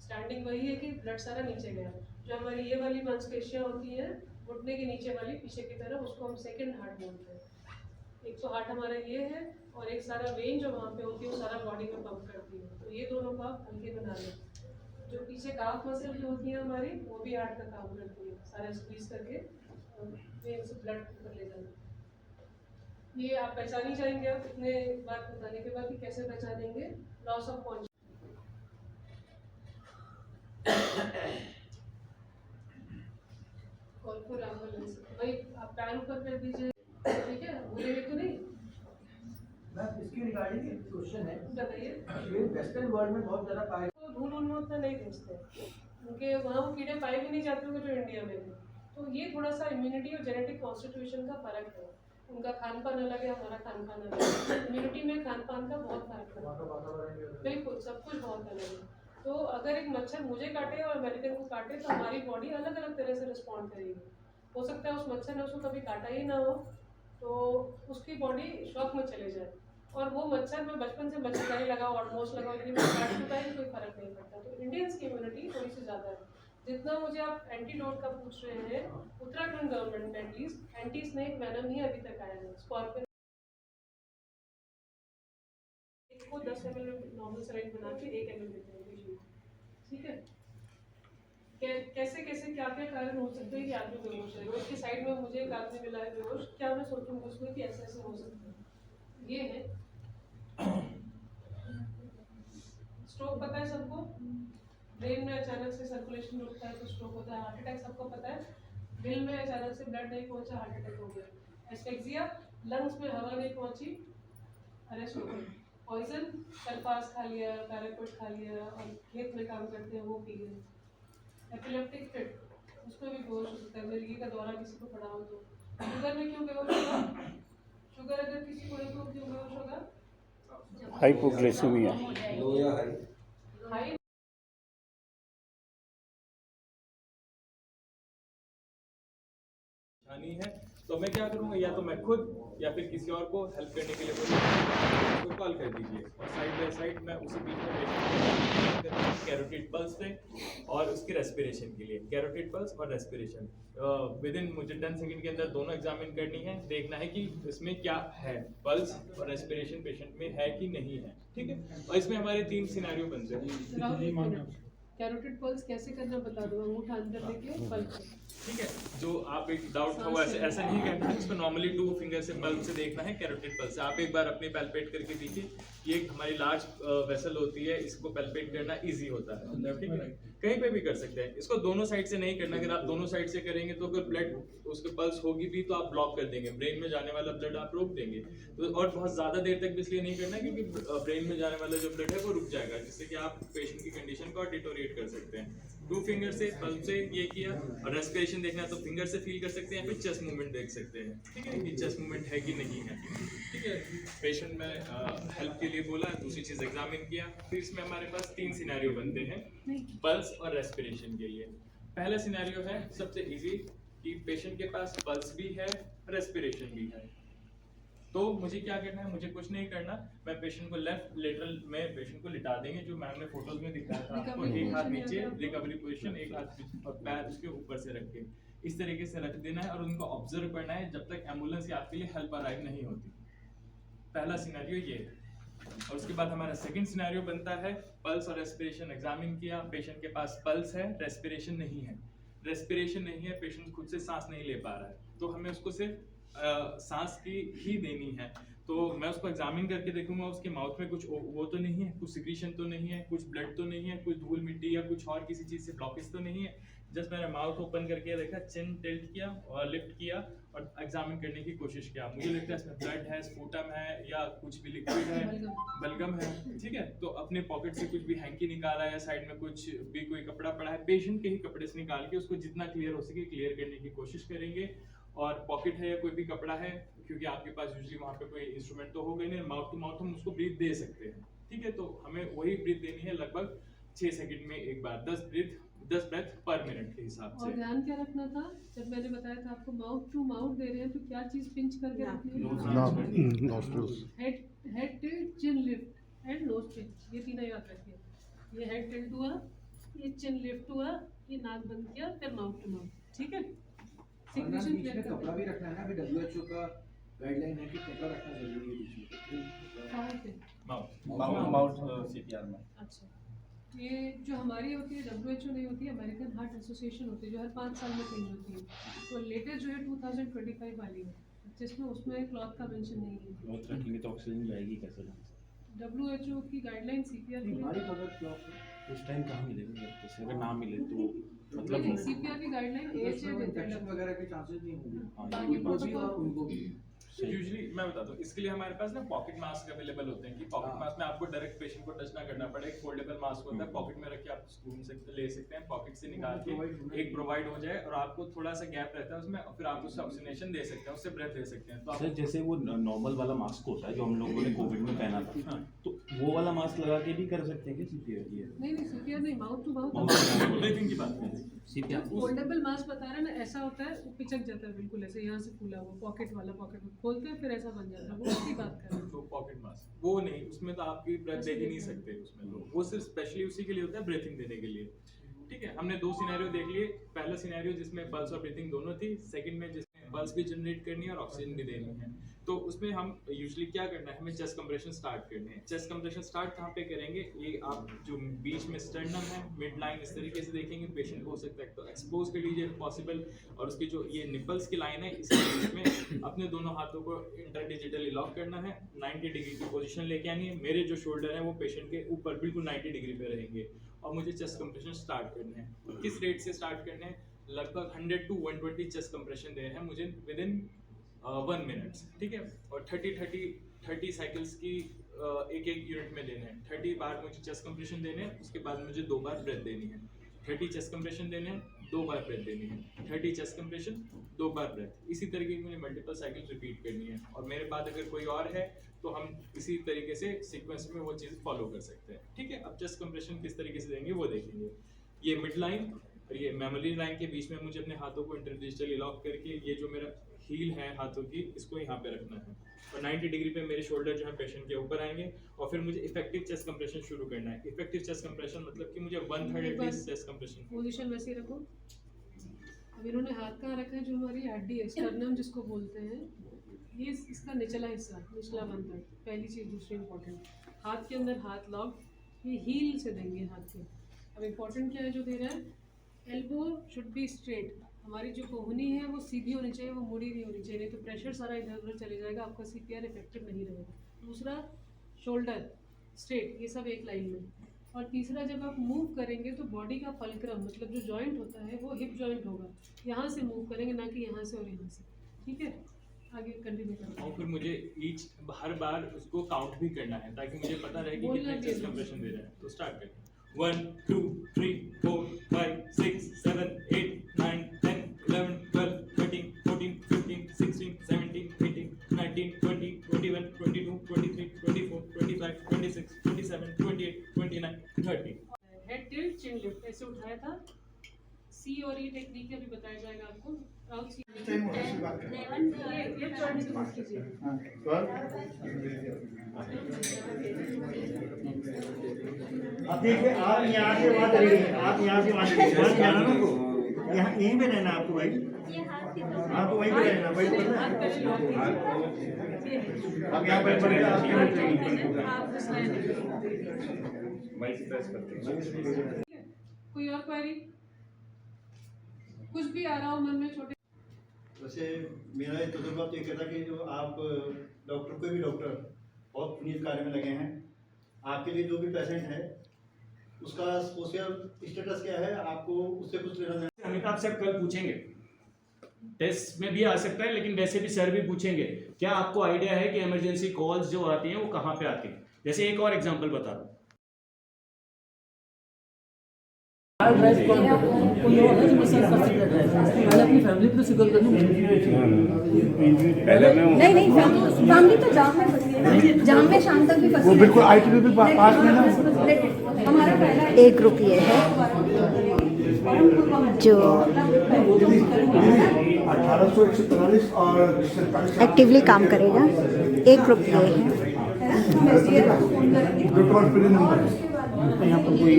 Standing वही है कि ब्लड सारा नीचे गया। जो हमारी ये वाली मांसपेशियां होती हैं घुटने के नीचे वाली पीछे की तरफ, उसको हम सेकंड हार्ट बोलते हैं। एक तो हार्ट हमारा ये है, और एक सारा वेन जो वहाँ पे होती है वो सारा बॉडी में पंप करती है। तो ये दोनों का हल्के बना लें। जो पीछे काफ मसल जो होती है हमारी, वो भी हार्ट का काम करती है, सारा स्क्वीज करके वेन से ब्लड ऊपर ले जाना। ये आप पहचान ही जाएंगे आप इतने बात बताने के बाद कि कैसे पहचानेंगे। लॉस ऑफ कॉन्शियस, भाई आप पैर ऊपर कर दीजिए, ठीक है, भूलेंगे तो नहीं। मैम इसकी रिगार्डिंग एक क्वेश्चन है, बताइए। ये वेस्टर्न वर्ल्ड में बहुत ज़्यादा पाए तो धूल उनमें उतना नहीं भेजते, उनके वहाँ वो कीड़े पाए भी नहीं जाते होंगे जो इंडिया में है। तो ये थोड़ा सा इम्यूनिटी और जेनेटिक कॉन्स्टिट्यूशन का फ़र्क है। उनका खान पान अलग है, हमारा खान पान अलग है। इम्यूनिटी में खान पान का बहुत फर्क है, बिल्कुल सब कुछ बहुत अलग है। तो अगर एक मच्छर मुझे काटे और अमेरिकन को काटे तो हमारी बॉडी अलग अलग तरह से रिस्पॉन्ड करेगी। हो सकता है उस मच्छर ने उसको कभी काटा ही ना हो, तो उसकी बॉडी शॉक में चले जाए, और वो मच्छर में बचपन से मच्छरदानी लगाओ, ऑलमोस्ट लगाओ, लेकिन काट चुका है कोई फर्क नहीं पड़ता। तो इंडियंस की इम्यूनिटी थोड़ी सी ज़्यादा है। जितना मुझे आप एंटीडोट का पूछ रहे हैं, उत्तराखंड गवर्नमेंट में एटलीस्ट एंटी स्नेक वेनम ही अभी तक आया है। स्कॉर्पियन को 10 ml नॉर्मल सिरिंज बना के 1 ml देते हैं यूजुअली, ठीक है। कैसे कैसे क्या क्या कारण हो सकते हैं कि आदमी बेहोश है। रोड की साइड में मुझे एक आदमी मिला है बेहोश, क्या मैं सोचूंगी उसमें कि ऐसे ऐसे हो सकता है। ये है स्ट्रोक, पता है सबको, ब्रेन में अचानक से सर्कुलेशन रुकता है तो स्ट्रोक होता है। हार्ट अटैक सबको पता है, दिल में अचानक से ब्लड नहीं पहुंचा, हार्ट अटैक हो गया। एस्फेक्सिया, लंग्स में हवा नहीं पहुंची, अरेस्ट हो गया। पॉइजन, सल्फास खा लिया, पैराक्विट खा लिया और खेत में काम करते हैं वो पी गए। एपिलेप्टिक फिट, उसमें भी बेहोश हो सकता है। मिर्गी का दौरा किसी को पड़ा हो तो। शुगर में क्यों बेहोश होगा? शुगर अगर किसी को है तो क्यों बेहोश होगा? हाइपोग्लाइसेमिया। लो या हाई? हाई है तो मैं क्या करूँगा, या तो मैं खुद या फिर किसी और को हेल्प करने के लिए उसको कॉल कर दीजिए, और साइड बाय साइड मैं उसी बीच में कैरोटिड पल्स पे और उसके रेस्पिरेशन के लिए कैरोटिड पल्स और रेस्पिरेशन विद इन मुझे 10 सेकंड के अंदर दोनों एग्जामिन करनी है, देखना है कि इसमें क्या है, पल्स और रेस्पिरेशन पेशेंट में है कि नहीं है, ठीक है। और इसमें हमारे 3 सिनेरियो बनते हैं। कैरोटिड पल्स कैसे करना बता दो, अंगूठा अंदर लेके पल्स, ठीक है। जो आप एक डाउट हो ऐसा नहीं करना है, इसको नॉर्मली 2 फिंगर से पल्प से देखना है कैरोटिड पल्स। आप एक बार अपनी पैल्पेट करके देखिए, ये हमारी लार्ज वेसल होती है, इसको पैल्पेट करना इजी होता है, ठीक है। कहीं पे भी कर सकते हैं, इसको दोनों साइड से नहीं करना। अगर आप दोनों साइड से करेंगे तो अगर ब्लड उसके पल्स होगी भी तो आप ब्लॉक कर देंगे, ब्रेन में जाने वाला ब्लड आप रोक देंगे। तो और बहुत ज्यादा देर तक इसलिए नहीं करना क्योंकि ब्रेन में जाने वाला जो ब्लड है वो रुक जाएगा, जिससे कि आप पेशेंट की कंडीशन को डिटोरिएट कर सकते हैं। 2 फिंगर से पल्प से ये किया, और रेस्पिरेशन देखना है तो फिंगर से फील कर सकते हैं, फिर चेस्ट मूवमेंट देख सकते हैं, ठीक है, कि चेस्ट मूवमेंट है कि नहीं है, ठीक है। पेशेंट में हेल्प के लिए बोला, दूसरी चीज एग्जामिन किया, फिर इसमें हमारे पास 3 सिनेरियो बनते हैं पल्स और रेस्पिरेशन के लिए। पहला सिनेरियो है सबसे इजी कि पेशेंट के पास पल्स भी है, रेस्पिरेशन भी है। तो मुझे क्या करना है, मुझे कुछ नहीं करना, मैं पेशेंट को लेफ्ट लेटरल में पेशेंट को लिटा देंगे, जो मैम ने फोटोज में दिखाया था आपको, एक हाथ नीचे रिकवरी पोजीशन, एक हाथ और पैर उसके ऊपर से रख के इस तरीके से रख देना है, और उनको ऑब्जर्व करना है जब तक एम्बुलेंस या आपके लिए हेल्प अराइव नहीं होती। पहला सिनेरियो ये है। और उसके बाद हमारा सेकंड सिनेरियो बनता है पल्स और रेस्पिरेशन एग्जामिन किया, पेशेंट के पास पल्स है, रेस्पिरेशन नहीं है। रेस्पिरेशन नहीं है, पेशेंट खुद से सांस नहीं ले पा रहा है, तो हमें उसको सिर्फ सांस की ही देनी है। तो मैं उसको एग्जामिन करके देखूंगा उसके माउथ में कुछ वो तो नहीं है, कुछ सिक्रीशन तो नहीं है, कुछ ब्लड तो नहीं है, कुछ धूल मिट्टी या कुछ और किसी चीज से ब्लॉकेज तो नहीं है। जस्ट मैंने माउथ ओपन करके देखा, चिन टिल्ट किया और लिफ्ट किया और एग्जामिन करने की कोशिश किया। मुझे लगता है इसमें ब्लड है, स्पूटम है या कुछ भी लिक्विड है, बलगम है, ठीक है। तो अपने पॉकेट से कुछ भी हैंकी निकाला है, साइड में कुछ भी कोई कपड़ा पड़ा है, पेशेंट के ही कपड़े से निकाल के उसको जितना क्लियर हो सके क्लियर करने की कोशिश करेंगे। और पॉकेट है या कोई भी कपड़ा है, क्योंकि आपके पास यूजुअली वहाँ पे कोई इंस्ट्रूमेंट तो होगा नहीं, माउथ टू माउथ हम उसको ब्रीथ दे सकते हैं, ठीक है। तो हमें वही ब्रीथ देनी है लगभग 6 सेकंड में एक बार, 10 ब्रेथ पर मिनट के हिसाब से। और ध्यान क्या रखना था, जब मैंने बताया था आपको माउथ टू माउथ दे रहे हैं तो क्या चीज पिंच करके रखनी है, head tilt, chin lift and nose pinch, ये तीनों याद रखिए। ये हेड टिल्ट हुआ, ये चिन लिफ्ट हुआ, ये नाक बंद किया, फिर माउथ टू माउथ, ठीक है। सिक्रीशन क्लियर कर, कपड़ा भी रखना है ना, अभी WHO का गाइडलाइन है कि कपड़ा रखना जरूरी है बीच में। कहाँ पे? माउथ CPR में। अच्छा, ये जो हमारी होती है WHO नहीं होती, अमेरिकन हार्ट एसोसिएशन होती है, जो हर 5 साल में चेंज होती है। तो लेटेस्ट जो है 2025 वाली है, जिसमें उसमें क्लॉथ का मेंशन नहीं है। क्लॉथ रखेंगे तो ऑक्सीजन जाएगी कैसे? WHO की गाइडलाइन CPR की हमारी खबर क्लॉथ उस टाइम कहाँ मिलेगा, जैसे अगर ना मिले तो मतलब CPR की गाइडलाइन AHA देता है। इन्फेक्शन वगैरह के चांसेस नहीं होंगे, हाँ, उनको भी और उनको भी। यूजुअली मैं बताता हूँ, इसके लिए हमारे पास ना पॉकेट मास्क अवेलेबल होते हैं कि पॉकेट मास्क में आपको डायरेक्ट पेशेंट को टच ना करना पड़े। एक फोल्डेबल मास्क होता है, पॉकेट में रख के आप घूम सकते ले सकते हैं, पॉकेट से निकाल के एक प्रोवाइड हो जाए और आपको थोड़ा सा गैप रहता है उसमें, और फिर आप उससे ऑक्सीजनेशन दे सकते हैं, उससे ब्रेथ ले सकते हैं। तो सर जैसे वो नॉर्मल वाला मास्क होता है जो हम लोगों ने कोविड में पहना था, तो वो वाला मास्क लगा के भी कर सकते हैं क्या CPR? नहीं CPR नहीं, माउथ टू माउथ ब्रीथिंग की बात करें। फोल्डेबल मास्क बता रहे हैं ना, ऐसा होता है वो पिचक जाता है बिल्कुल ऐसे, यहाँ से फूला हुआ पॉकेट वाला, पॉकेट में खोलते हैं फिर ऐसा बन जाता है, वो उसकी बात कर रहे हैं। तो पॉकेट मास्क वो नहीं, उसमें तो आपकी ब्रेथ दे ही नहीं सकते उसमें, तो वो सिर्फ स्पेशली उसी के लिए होता है, ब्रीथिंग देने के लिए। ठीक है, हमने 2 सिनेरियो देख लिए। पहला सिनेरियो जिसमें पल्स और ब्रीथिंग दोनों थी, सेकंड में जिसमें पल्स भी जनरेट करनी है और ऑक्सीजन भी देनी है। तो उसमें हम यूजुअली क्या करना है, हमें चेस्ट कंप्रेशन स्टार्ट करने हैं। चेस्ट कंप्रेशन स्टार्ट कहाँ पे करेंगे, ये आप जो बीच में स्टर्नम है, मिड लाइन, इस तरीके से देखेंगे। पेशेंट हो सकता है तो एक्सपोज कर लीजिए पॉसिबल, और उसकी जो ये निपल्स की लाइन है इसके बीच में अपने दोनों हाथों को इंटरडिजिटली लॉक करना है, 90 डिग्री की पोजीशन लेके आनी है। मेरे जो शोल्डर है वो पेशेंट के ऊपर बिल्कुल 90 डिग्री पे रहेंगे और मुझे चेस्ट कंप्रेशन स्टार्ट करना है। किस रेट से स्टार्ट करना है, लगभग 100 to 120 चेस्ट कंप्रेशन देना है मुझे विद इन 1 मिनट्स। ठीक है, और 30 साइकिल्स की एक यूनिट में देना है। 30 बार मुझे चेस्ट कंप्रेशन देने हैं, उसके बाद मुझे 2 बार ब्रेथ देनी है। 30 चेस्ट कंप्रेशन देने हैं, 2 बार ब्रेथ देनी है। 30 चेस्ट कंप्रेशन, 2 बार ब्रेथ। इसी तरीके की मुझे मल्टीपल साइकिल रिपीट करनी है। और मेरे बाद अगर कोई और है तो हम इसी तरीके से सीक्वेंस में वो चीज़ फॉलो कर सकते हैं। ठीक है, अब चेस्ट कंप्रेशन किस तरीके से देंगे वो देखेंगे। ये मिड लाइन और ये मेमोरी लाइन के बीच में मुझे अपने हाथों को इंटरडिजिटली लॉक करके ये जो मेरा हील है हाथों की, इसको यहाँ पे रखना है और 90 डिग्री पे मेरे शोल्डर जो है पेशेंट के ऊपर आएंगे और फिर मुझे इफेक्टिव चेस्ट कंप्रेशन शुरू करना है। इफेक्टिव चेस्ट कंप्रेशन मतलब कि मुझे 1/3 एटलीस्ट चेस्ट कंप्रेशन। पोजीशन वैसे ही रखो। अब इन्होंने हाथ कहाँ रखा है, जो हमारी हड्डी है स्टर्नम जिसको बोलते हैं, ये इसका निचला हिस्सा, निचला बंदर। पहली चीज़। दूसरी इंपॉर्टेंट, हाथ के अंदर हाथ लॉक, ये हील से देंगे हाथ के। अब इम्पोर्टेंट क्या है जो दे रहा है, एल्बो शुड बी स्ट्रेट। हमारी जो कोहनी है वो सीधी होनी चाहिए, वो मुड़ी नहीं होनी चाहिए, नहीं तो प्रेशर सारा इधर उधर चले जाएगा, आपका CPR इफेक्टिव नहीं रहेगा। दूसरा, शोल्डर स्ट्रेट, ये सब एक लाइन में। और तीसरा, जब आप मूव करेंगे तो बॉडी का फल्क्रम मतलब जो जॉइंट होता है वो हिप जॉइंट होगा, यहाँ से मूव करेंगे, ना कि यहाँ से और यहाँ से। ठीक है, आगे कंटिन्यू करते हैं। और फिर मुझे हर बार उसको काउंट भी करना है ताकि मुझे पता रहे कि कितने चेस्ट कंप्रेशन दे रहे हैं। तो स्टार्ट करते हैं। 1 2 3 4 5 6 7 8 9 10 11 12 13 14 15 16 17 18 19 20 21 22 23 24 25 26 27 28 29 30। हेड टिल्ट, चिन लिफ्ट ऐसे उठाया था। C और E टेक्निक अभी बताया जाएगा आपको। राउंड C ये जॉइंट से बात कीजिए। अब देखिए, आप यहाँ से वहाँ चले गए, आप यहाँ से वहाँ चले गए, जाना ना को, यहाँ यहीं पे रहना आपको भाई। हाँ तो वहीं पे रहना भाई। अब यहाँ पर पड़ेगा कोई और क्वेरी, कुछ भी आ रहा हो मन में छोटे। वैसे मेरा ये तजुर्बा तो ये कहता कि जो आप डॉक्टर, कोई भी डॉक्टर बहुत पुनीत कार्य में लगे हैं, आपके लिए जो भी पेशेंट है उसका सोशल स्टेटस क्या है, आपको उससे कुछ लेना देना। अमिताभ सर कल पूछेंगे, टेस्ट में भी आ सकता है, लेकिन वैसे भी सर भी पूछेंगे क्या आपको आइडिया है कि इमरजेंसी कॉल्स जो आती हैं वो कहाँ पे आती हैं। जैसे एक और एग्जांपल बता दूं, नहीं फैमिली तो जाम में शाम तक भी फंसी है। बिल्कुल ITBP पास में ना। हमारा पहला एक ग्रुप ये है जो 1843 और एक्टिवली काम करेगा। एक ग्रुप ये है। यहाँ पर कोई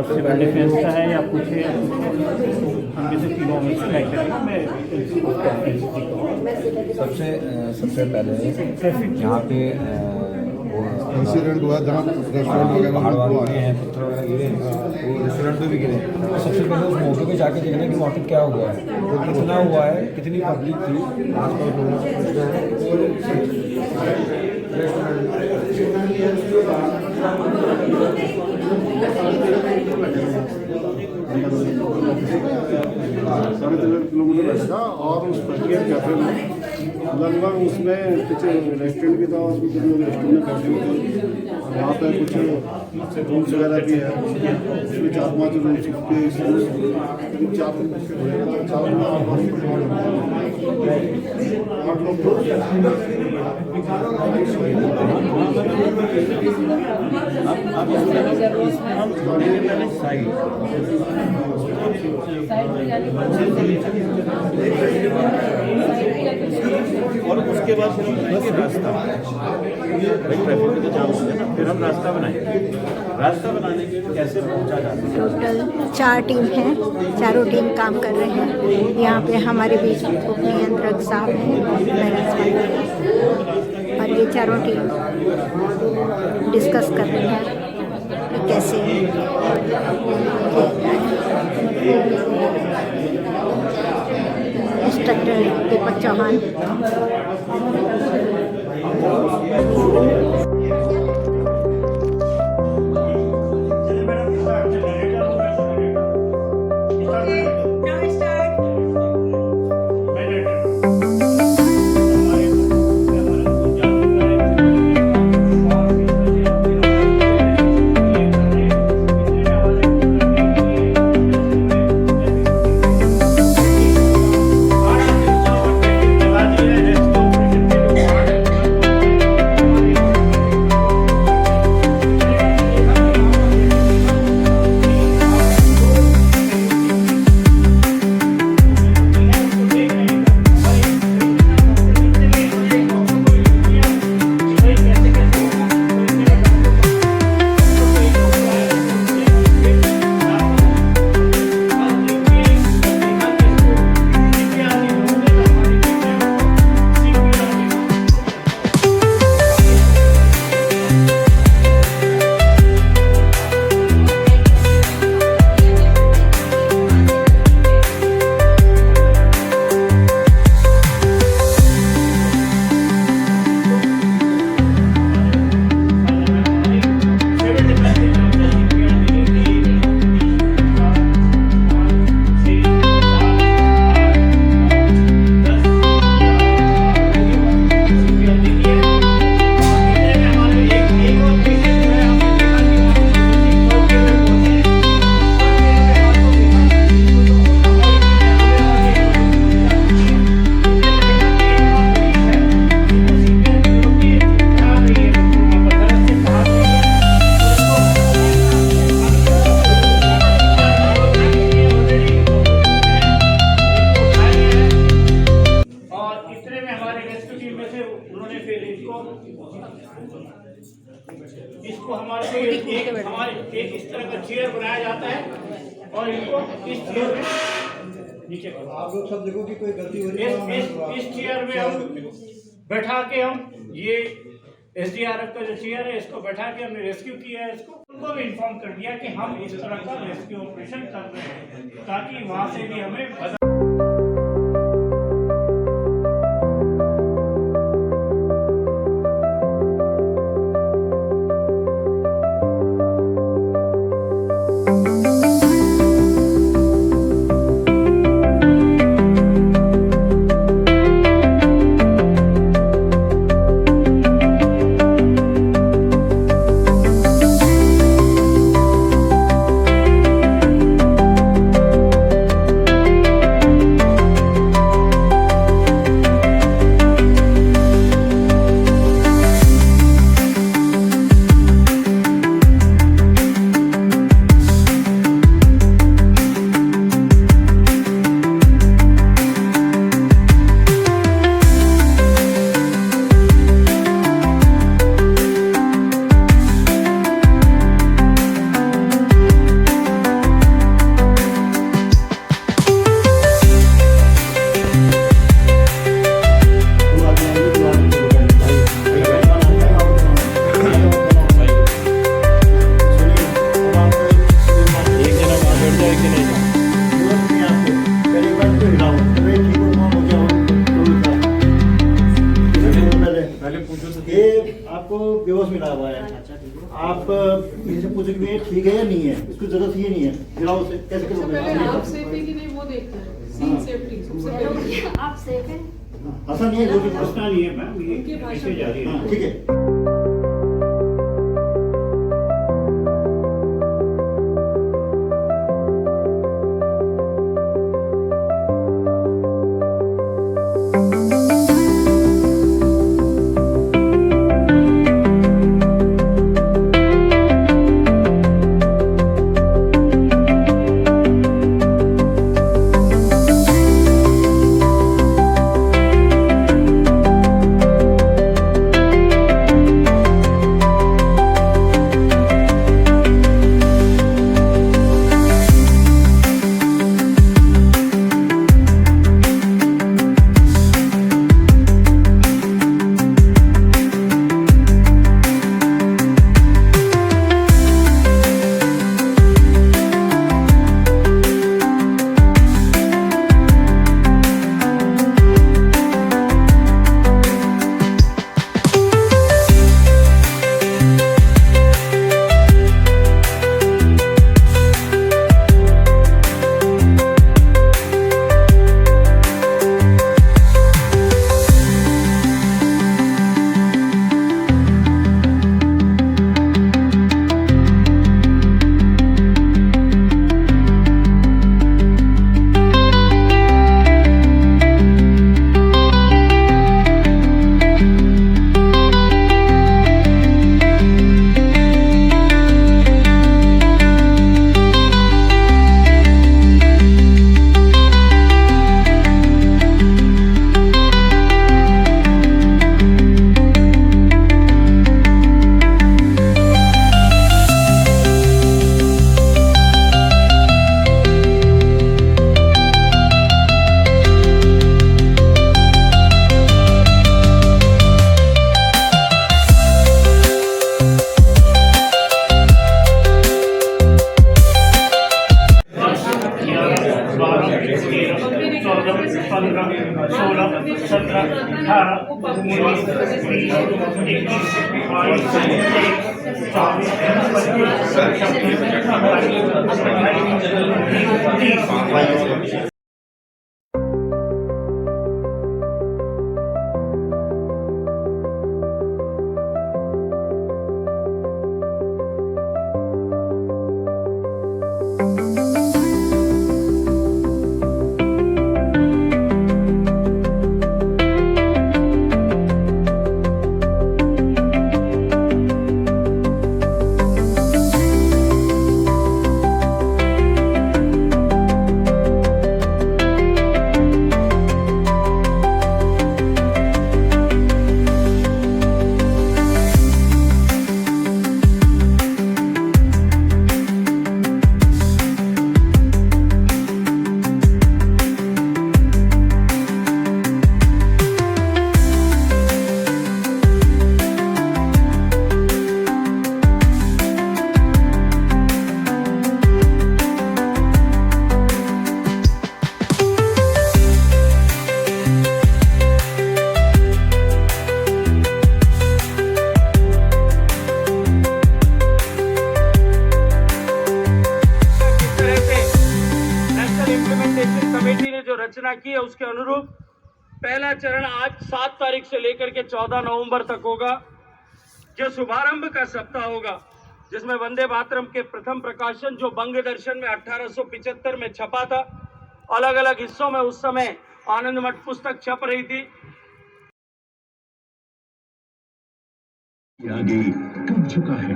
सिविल डिफेंस का है या कुछ है, हम जैसे तीनों में सिलेक्ट करेंगे। मैं सबसे पहले यहाँ पे इंसिडेंट हुआ जहाँ रेस्टोरेंट वगैरह पहाड़ वाले हैं, पत्थर वगैरह गिरे हैं, वो रेस्टोरेंट पे भी गिरे। सबसे पहले उस मौके पे जाके देखना कि वहाँ पे क्या हुआ है, कितना हुआ है, कितनी पब्लिक थी, आसपास लोगों साढ़े 3 किलोमीटर बैठेगा और उस कैफे में लगभग उसमें कुछ रेस्टोरेंट भी था, उसमें कुछ लोग रेस्टोरेंट में बैठे हुए थे। वहाँ पर कुछ रूम्स वगैरह भी है, उसमें 4-5 रूम्स के 8 और उसके बाद फिर हम बनाएंगे रास्ता। भाई ट्रैफिक में तो जाम हो गया ना, फिर हम रास्ता बनाएंगे। रास्ता बनाने के लिए कैसे पहुंचा जाता है? टोटल 4 टीम हैं, चारों टीम काम कर रहे हैं। यहाँ पे हमारे बीच उप नियंत्रक साहब हैं, और ये चारों टीम डिस्कस कर रही हैं कि कैसे इंस्ट्रक्टर दीपक चौहान। इसको हमारे एक इस तरह का चेयर बनाया जाता है और इनको इस चेयर में नीचे आप लोग सब देखो कि कोई गलती हो रही है। इस चेयर में हम बैठा के हम ये SDRF का जो चेयर है इसको बैठा के हमने रेस्क्यू किया है। इसको उनको भी इन्फॉर्म कर दिया कि हम इस तरह का रेस्क्यू ऑपरेशन कर रहे हैं ताकि वहाँ से भी हमें आपको बेहोश मिला हुआ है। आप इसे पूछे कि ये ठीक है या नहीं है, इसको जरूरत ये नहीं है, गिराओ से कैसे पहले आप सेफ है कि नहीं वो देखना है। सीन सेफ्टी सबसे पहले। आप सेफ हैं? ऐसा नहीं है जो भी प्रश्न नहीं है मैम, ये कैसे जा रही है? ठीक है। रचना की है उसके अनुरूप पहला चरण आज 7 तारीख से लेकर के 14 नवंबर तक होगा, जो शुभारंभ का सप्ताह होगा, जिसमें वंदे मातरम के प्रथम प्रकाशन जो बंग दर्शन में 1875 में छपा था, अलग अलग हिस्सों में उस समय आनंद मठ पुस्तक छप रही थी। आगे कब झुका है?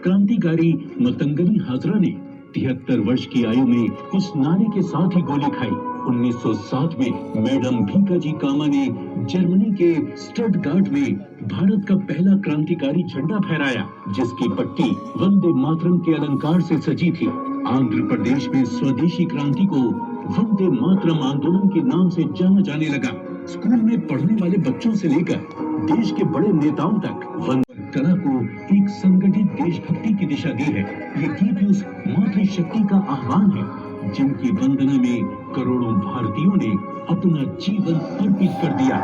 क्रांतिकारी मतंगनी हाजरा ने 73 वर्ष की आयु में उस नारे के साथ ही गोली खाई। 1907 में मैडम भीकाजी कामा ने जर्मनी के स्टटगार्ट में भारत का पहला क्रांतिकारी झंडा फहराया, जिसकी पट्टी वंदे मातरम के अलंकार से सजी थी। आंध्र प्रदेश में स्वदेशी क्रांति को वंदे मातरम आंदोलन के नाम से जाना जाने लगा। स्कूल में पढ़ने वाले बच्चों से लेकर देश के बड़े नेताओं तक वंदे कला को एक संगठित देशभक्ति की दिशा दी है। ये गीत उस मातृशक्ति का आह्वान है जिनकी वंदना में करोड़ों भारतीयों ने अपना जीवन अर्पित कर दिया।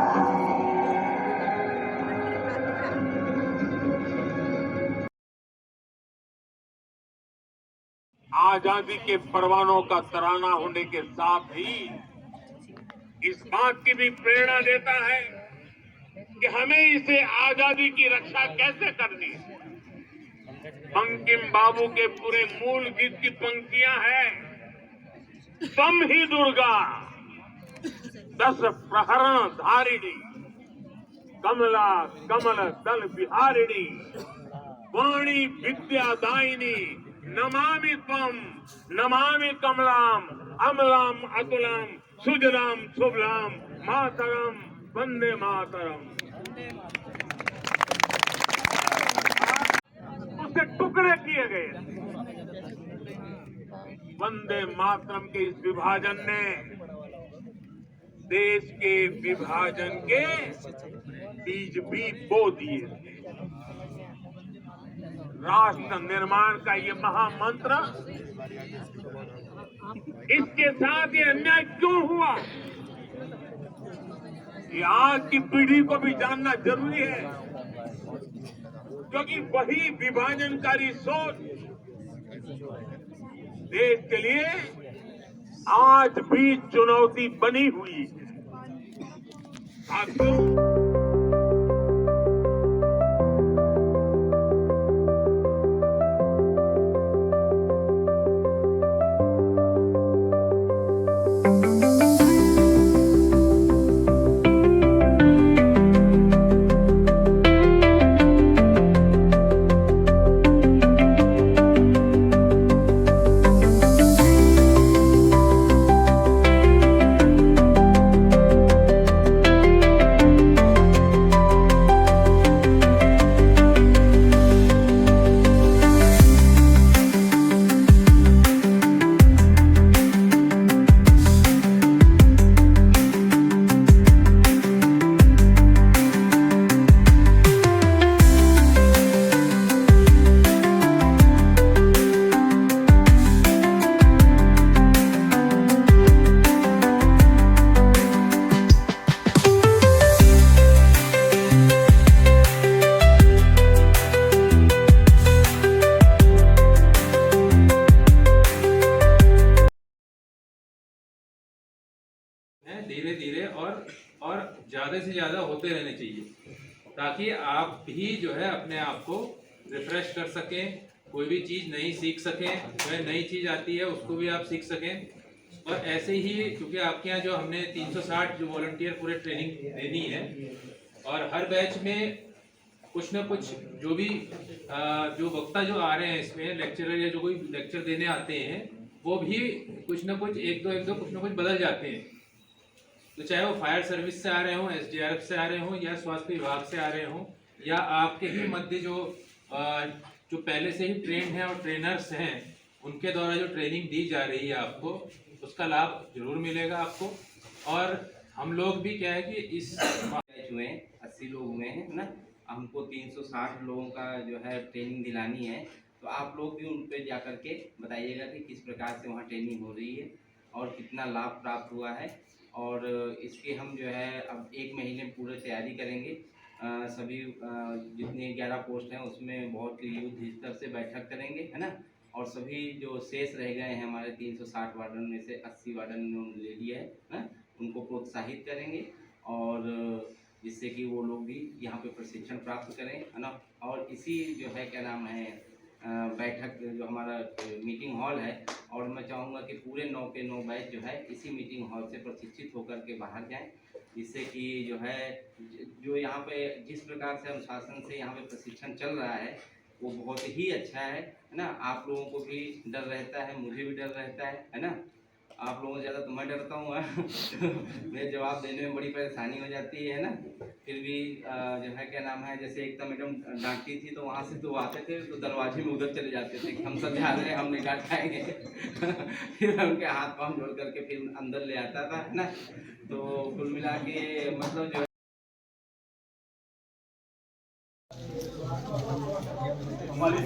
आजादी के परवानों का तराना होने के साथ ही इस बात की भी प्रेरणा देता है कि हमें इसे आजादी की रक्षा कैसे करनी है। बंकिम बाबू के पूरे मूल गीत की पंक्तियां हैं, तम ही दुर्गा 10 प्रहरण धारिणी, कमला कमल दल बिहारिणी, वाणी विद्यादायिनी, नमामि त्वं नमामि कमलाम अमलाम अतुलाम सुजलाम शुभलाम मातरम वंदे मातरम। उससे टुकड़े किए गए। वंदे मातरम के इस विभाजन ने देश के विभाजन के बीज भी बो दिए। राष्ट्र निर्माण का ये महामंत्र, इसके साथ ये अन्याय क्यों हुआ, ये आज की पीढ़ी को भी जानना जरूरी है, क्योंकि वही विभाजनकारी सोच देश के लिए आज भी चुनौती बनी हुई है। साथियों, धीरे धीरे और ज़्यादा से ज़्यादा होते रहने चाहिए, ताकि आप भी जो है अपने आप को रिफ्रेश कर सकें, कोई भी चीज़ नई सीख सकें, कोई नई चीज़ आती है उसको भी आप सीख सकें। और ऐसे ही क्योंकि आपके यहाँ जो हमने 360 जो वॉलंटियर पूरे ट्रेनिंग देनी है, और हर बैच में कुछ ना कुछ जो भी जो वक्ता जो आ रहे हैं इसमें लेक्चरर या जो कोई लेक्चर देने आते हैं, वो भी कुछ ना कुछ एक दो कुछ ना कुछ बदल जाते हैं। तो चाहे वो फायर सर्विस से आ रहे हों, SDRF से आ रहे हों, या स्वास्थ्य विभाग से आ रहे हों, या आपके ही मध्य जो पहले से ही ट्रेंड हैं और ट्रेनर्स हैं, उनके द्वारा जो ट्रेनिंग दी जा रही है आपको, उसका लाभ जरूर मिलेगा आपको। और हम लोग भी क्या है कि इस हुए 80 लोग हुए हैं ना, हमको 360 लोगों का जो है ट्रेनिंग दिलानी है। तो आप लोग भी उन पर जा कर के बताइएगा कि किस प्रकार से वहाँ ट्रेनिंग हो रही है और कितना लाभ प्राप्त हुआ है। और इसके हम जो है अब 1 महीने पूरे तैयारी करेंगे। सभी जितने 11 पोस्ट हैं उसमें बहुत युद्ध स्तर से बैठक करेंगे, है ना। और सभी जो शेष रह गए हैं हमारे 360 वार्डन में से 80 वार्डन ले लिया है ना, उनको प्रोत्साहित करेंगे, और जिससे कि वो लोग भी यहाँ पे प्रशिक्षण प्राप्त करें, है ना। और इसी जो है क्या नाम है बैठक जो हमारा मीटिंग हॉल है, और मैं चाहूँगा कि पूरे 9 के 9 बैच जो है इसी मीटिंग हॉल से प्रशिक्षित होकर के बाहर जाएं, जिससे कि जो है जो यहाँ पे जिस प्रकार से अनुशासन से यहाँ पे प्रशिक्षण चल रहा है वो बहुत ही अच्छा है ना। आप लोगों को भी डर रहता है, मुझे भी डर रहता है ना। आप लोगों से ज़्यादा तो मैं डरता हूँ मेरे जवाब देने में बड़ी परेशानी हो जाती है ना। फिर भी जो है क्या नाम है, जैसे एकता मैडम डांटती थी तो वहाँ से तो आते थे तो दरवाजे में उधर चले जाते थे कि हम सब जा रहे हैं, हम नहीं डांट पाएंगे फिर उनके हाथ पाँव जोड़ करके फिर अंदर ले आता था, है ना। तो कुल मिला के मतलब जो हमारे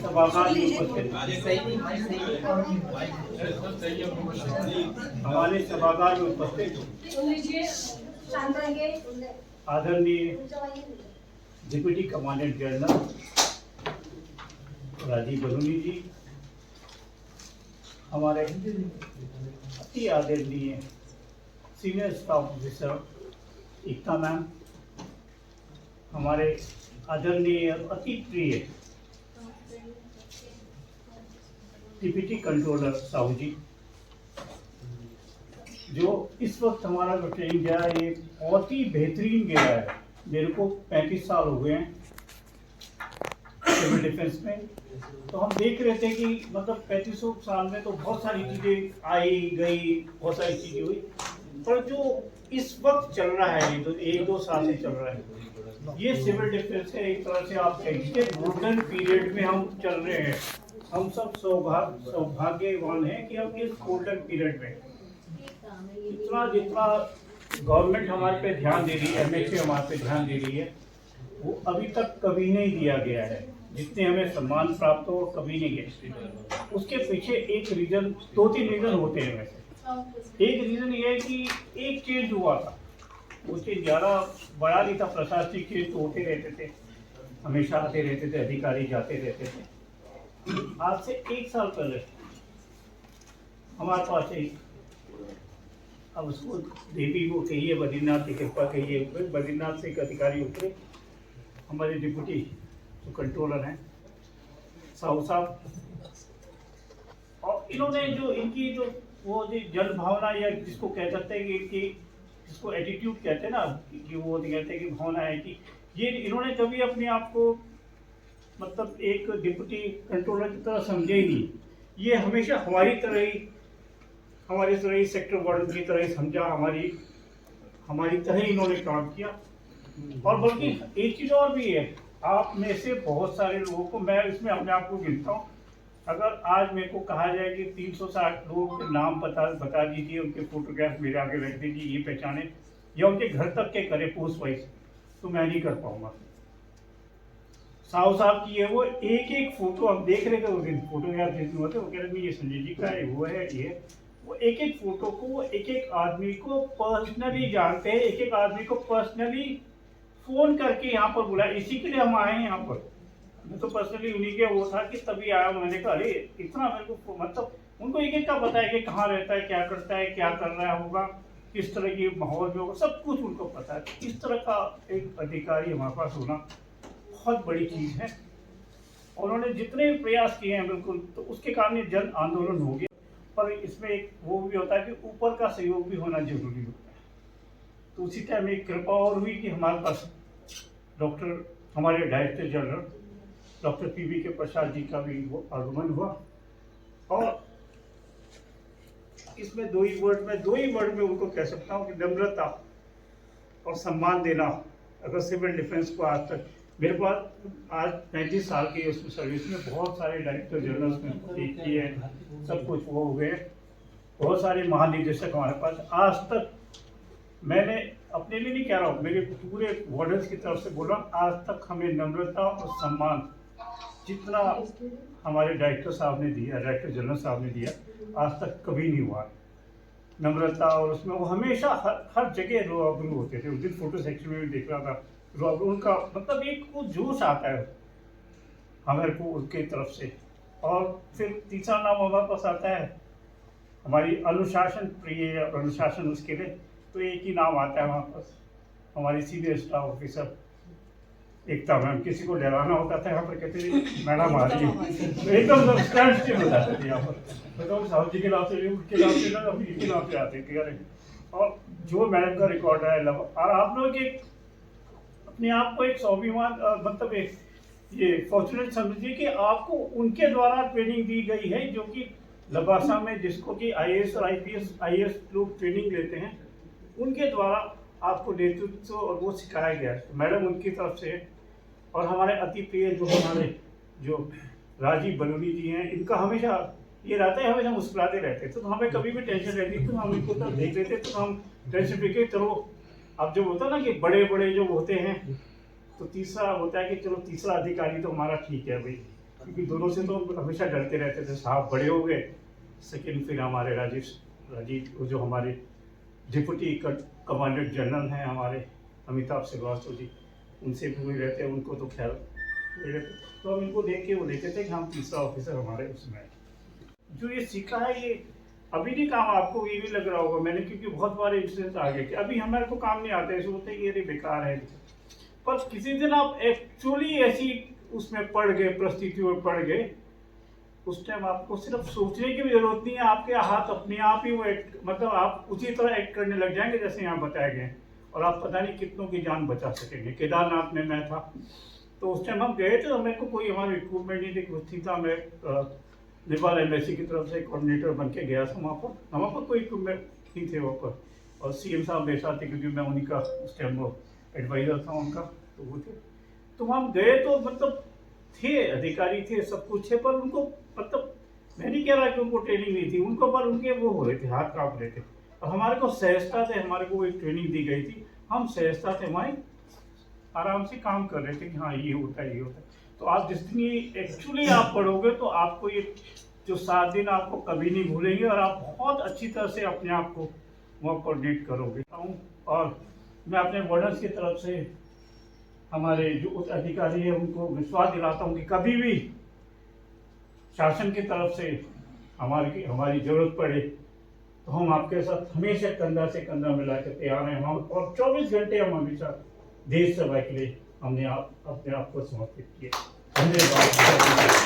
सभागार में उपस्थित आदरणीय deputy commandant general Rajeev Baluni ji, हमारे अति आदरणीय senior staff officer Ekta ma'am, हमारे आदरणीय अति प्रिय डिप्टी कंट्रोलर साहू जी, जो इस वक्त हमारा जो ट्रेनिंग गया है ये बहुत ही बेहतरीन गया है। मेरे को 35 साल हो गए हैं सिविल डिफेंस में, तो हम देख रहे थे कि मतलब 35 साल में तो बहुत सारी चीज़ें आई गई, बहुत सारी चीज़ें हुई, पर जो इस वक्त चल रहा है ये तो 1-2 साल से चल रहा है, ये सिविल डिफेंस है एक तरह से आप कहेंगे गोल्डन पीरियड में हम चल रहे हैं। हम सब सौभाग्यवान हैं कि हम इस गोल्डन पीरियड में जितना गवर्नमेंट हमारे पे ध्यान दे रही है, MHA हमारे पे ध्यान दे रही है, वो अभी तक कभी नहीं दिया गया है। जितने हमें सम्मान प्राप्त हो कभी नहीं गए। उसके पीछे एक रीजन, 2-3 रीजन होते हैं वैसे। एक रीजन ये है कि एक चेंज हुआ था, वो चेंज ज़्यादा बड़ा नहीं था, प्रशासनिक चेंज तो होते रहते थे, हमेशा आते रहते थे, अधिकारी जाते रहते थे। आज से 1 साल पहले हमारे पास एक, अब उसको देवी को कहिए, बद्रीनाथ की कृपा कहिए, बद्रीनाथ से एक अधिकारी उतरे, हमारे डिप्टी जो कंट्रोलर हैं साहू साहब, और इन्होंने जो इनकी जो वो जो जन भावना या जिसको कह सकते हैं कि इनकी जिसको एटीट्यूड कहते हैं ना, कि वो कहते हैं कि भावना है कि ये इन्होंने कभी अपने आप को मतलब एक डिप्टी कंट्रोलर की तरह समझे ही नहीं। ये हमेशा हमारी तरह ही सेक्टर वार्डन की तरह ही समझा, हमारी तरह ही इन्होंने काम किया। और बल्कि एक चीज़ और भी है, आप में से बहुत सारे लोगों को, मैं इसमें अपने आप को गिनता हूँ, अगर आज मेरे को कहा जाए कि 360 लोगों के नाम बता दीजिए, उनके फोटोग्राफ मेरे आगे रख दीजिए, ये पहचाने, या उनके घर तक के करे पोस्ट वाइज, तो मैं नहीं कर पाऊंगा। साहू साहब की है वो एक फोटो, हम देख रहे थे उस दिन फोटोग्राफ जितने होते, वो कह रहे ये संजय जी का है, वो है ये, वो एक फोटो को, वो एक आदमी को पर्सनली जानते हैं, एक आदमी को पर्सनली फोन करके यहाँ पर बुलाया। इसी के लिए हम आए हैं यहाँ पर। मैं तो पर्सनली उन्हीं के वो था कि तभी आया। मैंने कहा अरे इतना मेरे को मतलब उनको एक का पता है कि कहाँ रहता है, क्या करता है, क्या कर रहा होगा, किस तरह की माहौल में होगा, सब कुछ उनको पता है। इस तरह का एक अधिकारी हमारे पास होना बहुत बड़ी चीज़ है। उन्होंने जितने प्रयास किए हैं बिल्कुल, तो उसके कारण ये जन आंदोलन हो गया। पर इसमें एक वो भी होता है कि ऊपर का सहयोग भी होना जरूरी होता है। तो उसी टाइम एक कृपा और हुई कि हमारे पास डॉक्टर, हमारे डायरेक्टर जनरल डॉक्टर PV के प्रसाद जी का भी वो आगमन हुआ। और इसमें दो ही वर्ड में उनको कह सकता हूँ कि नम्रता और सम्मान देना। अगर सिविल डिफेंस को आज तक, मेरे पास आज 35 साल की उसमें सर्विस में बहुत सारे डायरेक्टर जनरल्स में किए हैं, सब कुछ वो हो गए, बहुत सारे महानिदेशक हमारे पास। आज तक मैंने अपने लिए नहीं कह रहा हूँ, मेरे पूरे वार्डन्स की तरफ से बोल रहा हूँ, आज तक हमें नम्रता और सम्मान जितना हमारे डायरेक्टर साहब ने दिया, डायरेक्टर जनरल साहब ने दिया, आज तक कभी नहीं हुआ। नम्रता और उसमें वो हमेशा हर जगह रूबरू होते थे। उस दिन फोटो सेक्शन में भी देख रहा था, रूबरू उनका मतलब एक वो जोश आता है हमारे को उनके तरफ से। और फिर तीसरा नाम हमारे पास आता है हमारी अनुशासन प्रिय, अनुशासन उसके लिए तो एक ही नाम आता है हमारे पास, हमारी senior staff officer Ekta ma'am. किसी को डराना होता था यहाँ पर कहते थे मैडम आ रही है, तो एकदम स्टैंड स्टिल हो जाते थे यहाँ पर। तो साहब जी के नाम से, उनके नाम से ना, अभी इनके नाम से आते थे। और जो मैडम का रिकॉर्ड है, और आप लोग एक अपने आप को एक स्वाभिमान मतलब एक ये फॉर्चुनेट समझिए कि आपको उनके द्वारा ट्रेनिंग दी गई है, जो कि लबासा में जिसको कि IAS और IPS लोग ट्रेनिंग लेते हैं, उनके द्वारा आपको नेतृत्व और वो सिखाया गया है। मैडम उनकी तरफ से, और हमारे अति प्रिय जो राजीव बलूनी जी हैं, इनका हमेशा ये रहता है, हमेशा मुस्कुराते रहते थे। तो हमें कभी भी टेंशन रहती तो हम इनको तब देख लेते तो हम टेंशन फ्री के चलो। अब जो होता है ना कि बड़े बड़े जो होते हैं, तो तीसरा होता है कि चलो तीसरा अधिकारी तो हमारा ठीक है भाई, क्योंकि दोनों से तो हमेशा डरते रहते थे। साहब बड़े हो गए, सेकेंड फिर हमारे राजीव जो हमारे डिप्टी कमांडेंट जनरल हैं हमारे अमिताभ श्रीवास्तव जी, उनसे भी हुए रहते हैं, उनको तो ख्याल तो हम इनको देख के वो देखते थे कि हम तीसरा ऑफिसर हमारे उसमें जो ये सीखा है, ये अभी नहीं काम आपको ये भी लग रहा होगा मैंने, क्योंकि बहुत बार इंसिडेंट आ गए कि अभी हमारे को काम नहीं आता है, सोचते कि ये बेकार है। पर किसी दिन आप एक्चुअली ऐसी उसमें पड़ गए, परिस्थिति में पड़ गए, उस टाइम आपको सिर्फ सोचने की भी जरूरत नहीं है, आपके हाथ अपने आप ही वो मतलब आप उसी तरह एक्ट करने लग जाएंगे जैसे यहाँ बताया गया, और आप पता नहीं कितनों की जान बचा सकेंगे। केदारनाथ में मैं था तो उस टाइम हम गए थे, तो मेरे को कोई हमारा इक्विपमेंट नहीं थी, कुछ थी था। मैं नेपाल एम्बेसी की तरफ से कोऑर्डिनेटर बन के गया था वहाँ पर कोई इक्विपमेंट नहीं थे वहाँ पर, और CM साहब मेरे साथ थे क्योंकि मैं उन्हीं का उस टाइम वो एडवाइज़र था उनका, तो वो थे। तो हम गए तो मतलब थे अधिकारी थे, सब कुछ थे, पर उनको मतलब मैं नहीं कह रहा कि उनको ट्रेनिंग नहीं थी उनको, पर उनके वो हो रहे थे, हाथ काँप रहे थे। और हमारे को सहजता से हमारे को एक ट्रेनिंग दी गई थी, हम सहजता से हमारे आराम से काम कर रहे थे कि हाँ ये होता है ये होता है। तो आप जिस दिन ये एक्चुअली आप पढ़ोगे तो आपको ये जो 7 दिन आपको कभी नहीं भूलेंगे, और आप बहुत अच्छी तरह से अपने आप को वहाँ कोऑर्डिनेट करोगे। और मैं अपने वार्डन्स की तरफ से हमारे जो उच्च अधिकारी है उनको विश्वास दिलाता हूँ कि कभी भी शासन की तरफ से हमारी जरूरत पड़े तो हम आपके साथ हमेशा कंधा से कंधा मिला के तैयार हैं। हम और 24 घंटे हम हमेशा देश सेवा के लिए हमने अपने आप को समर्पित किया। धन्यवाद।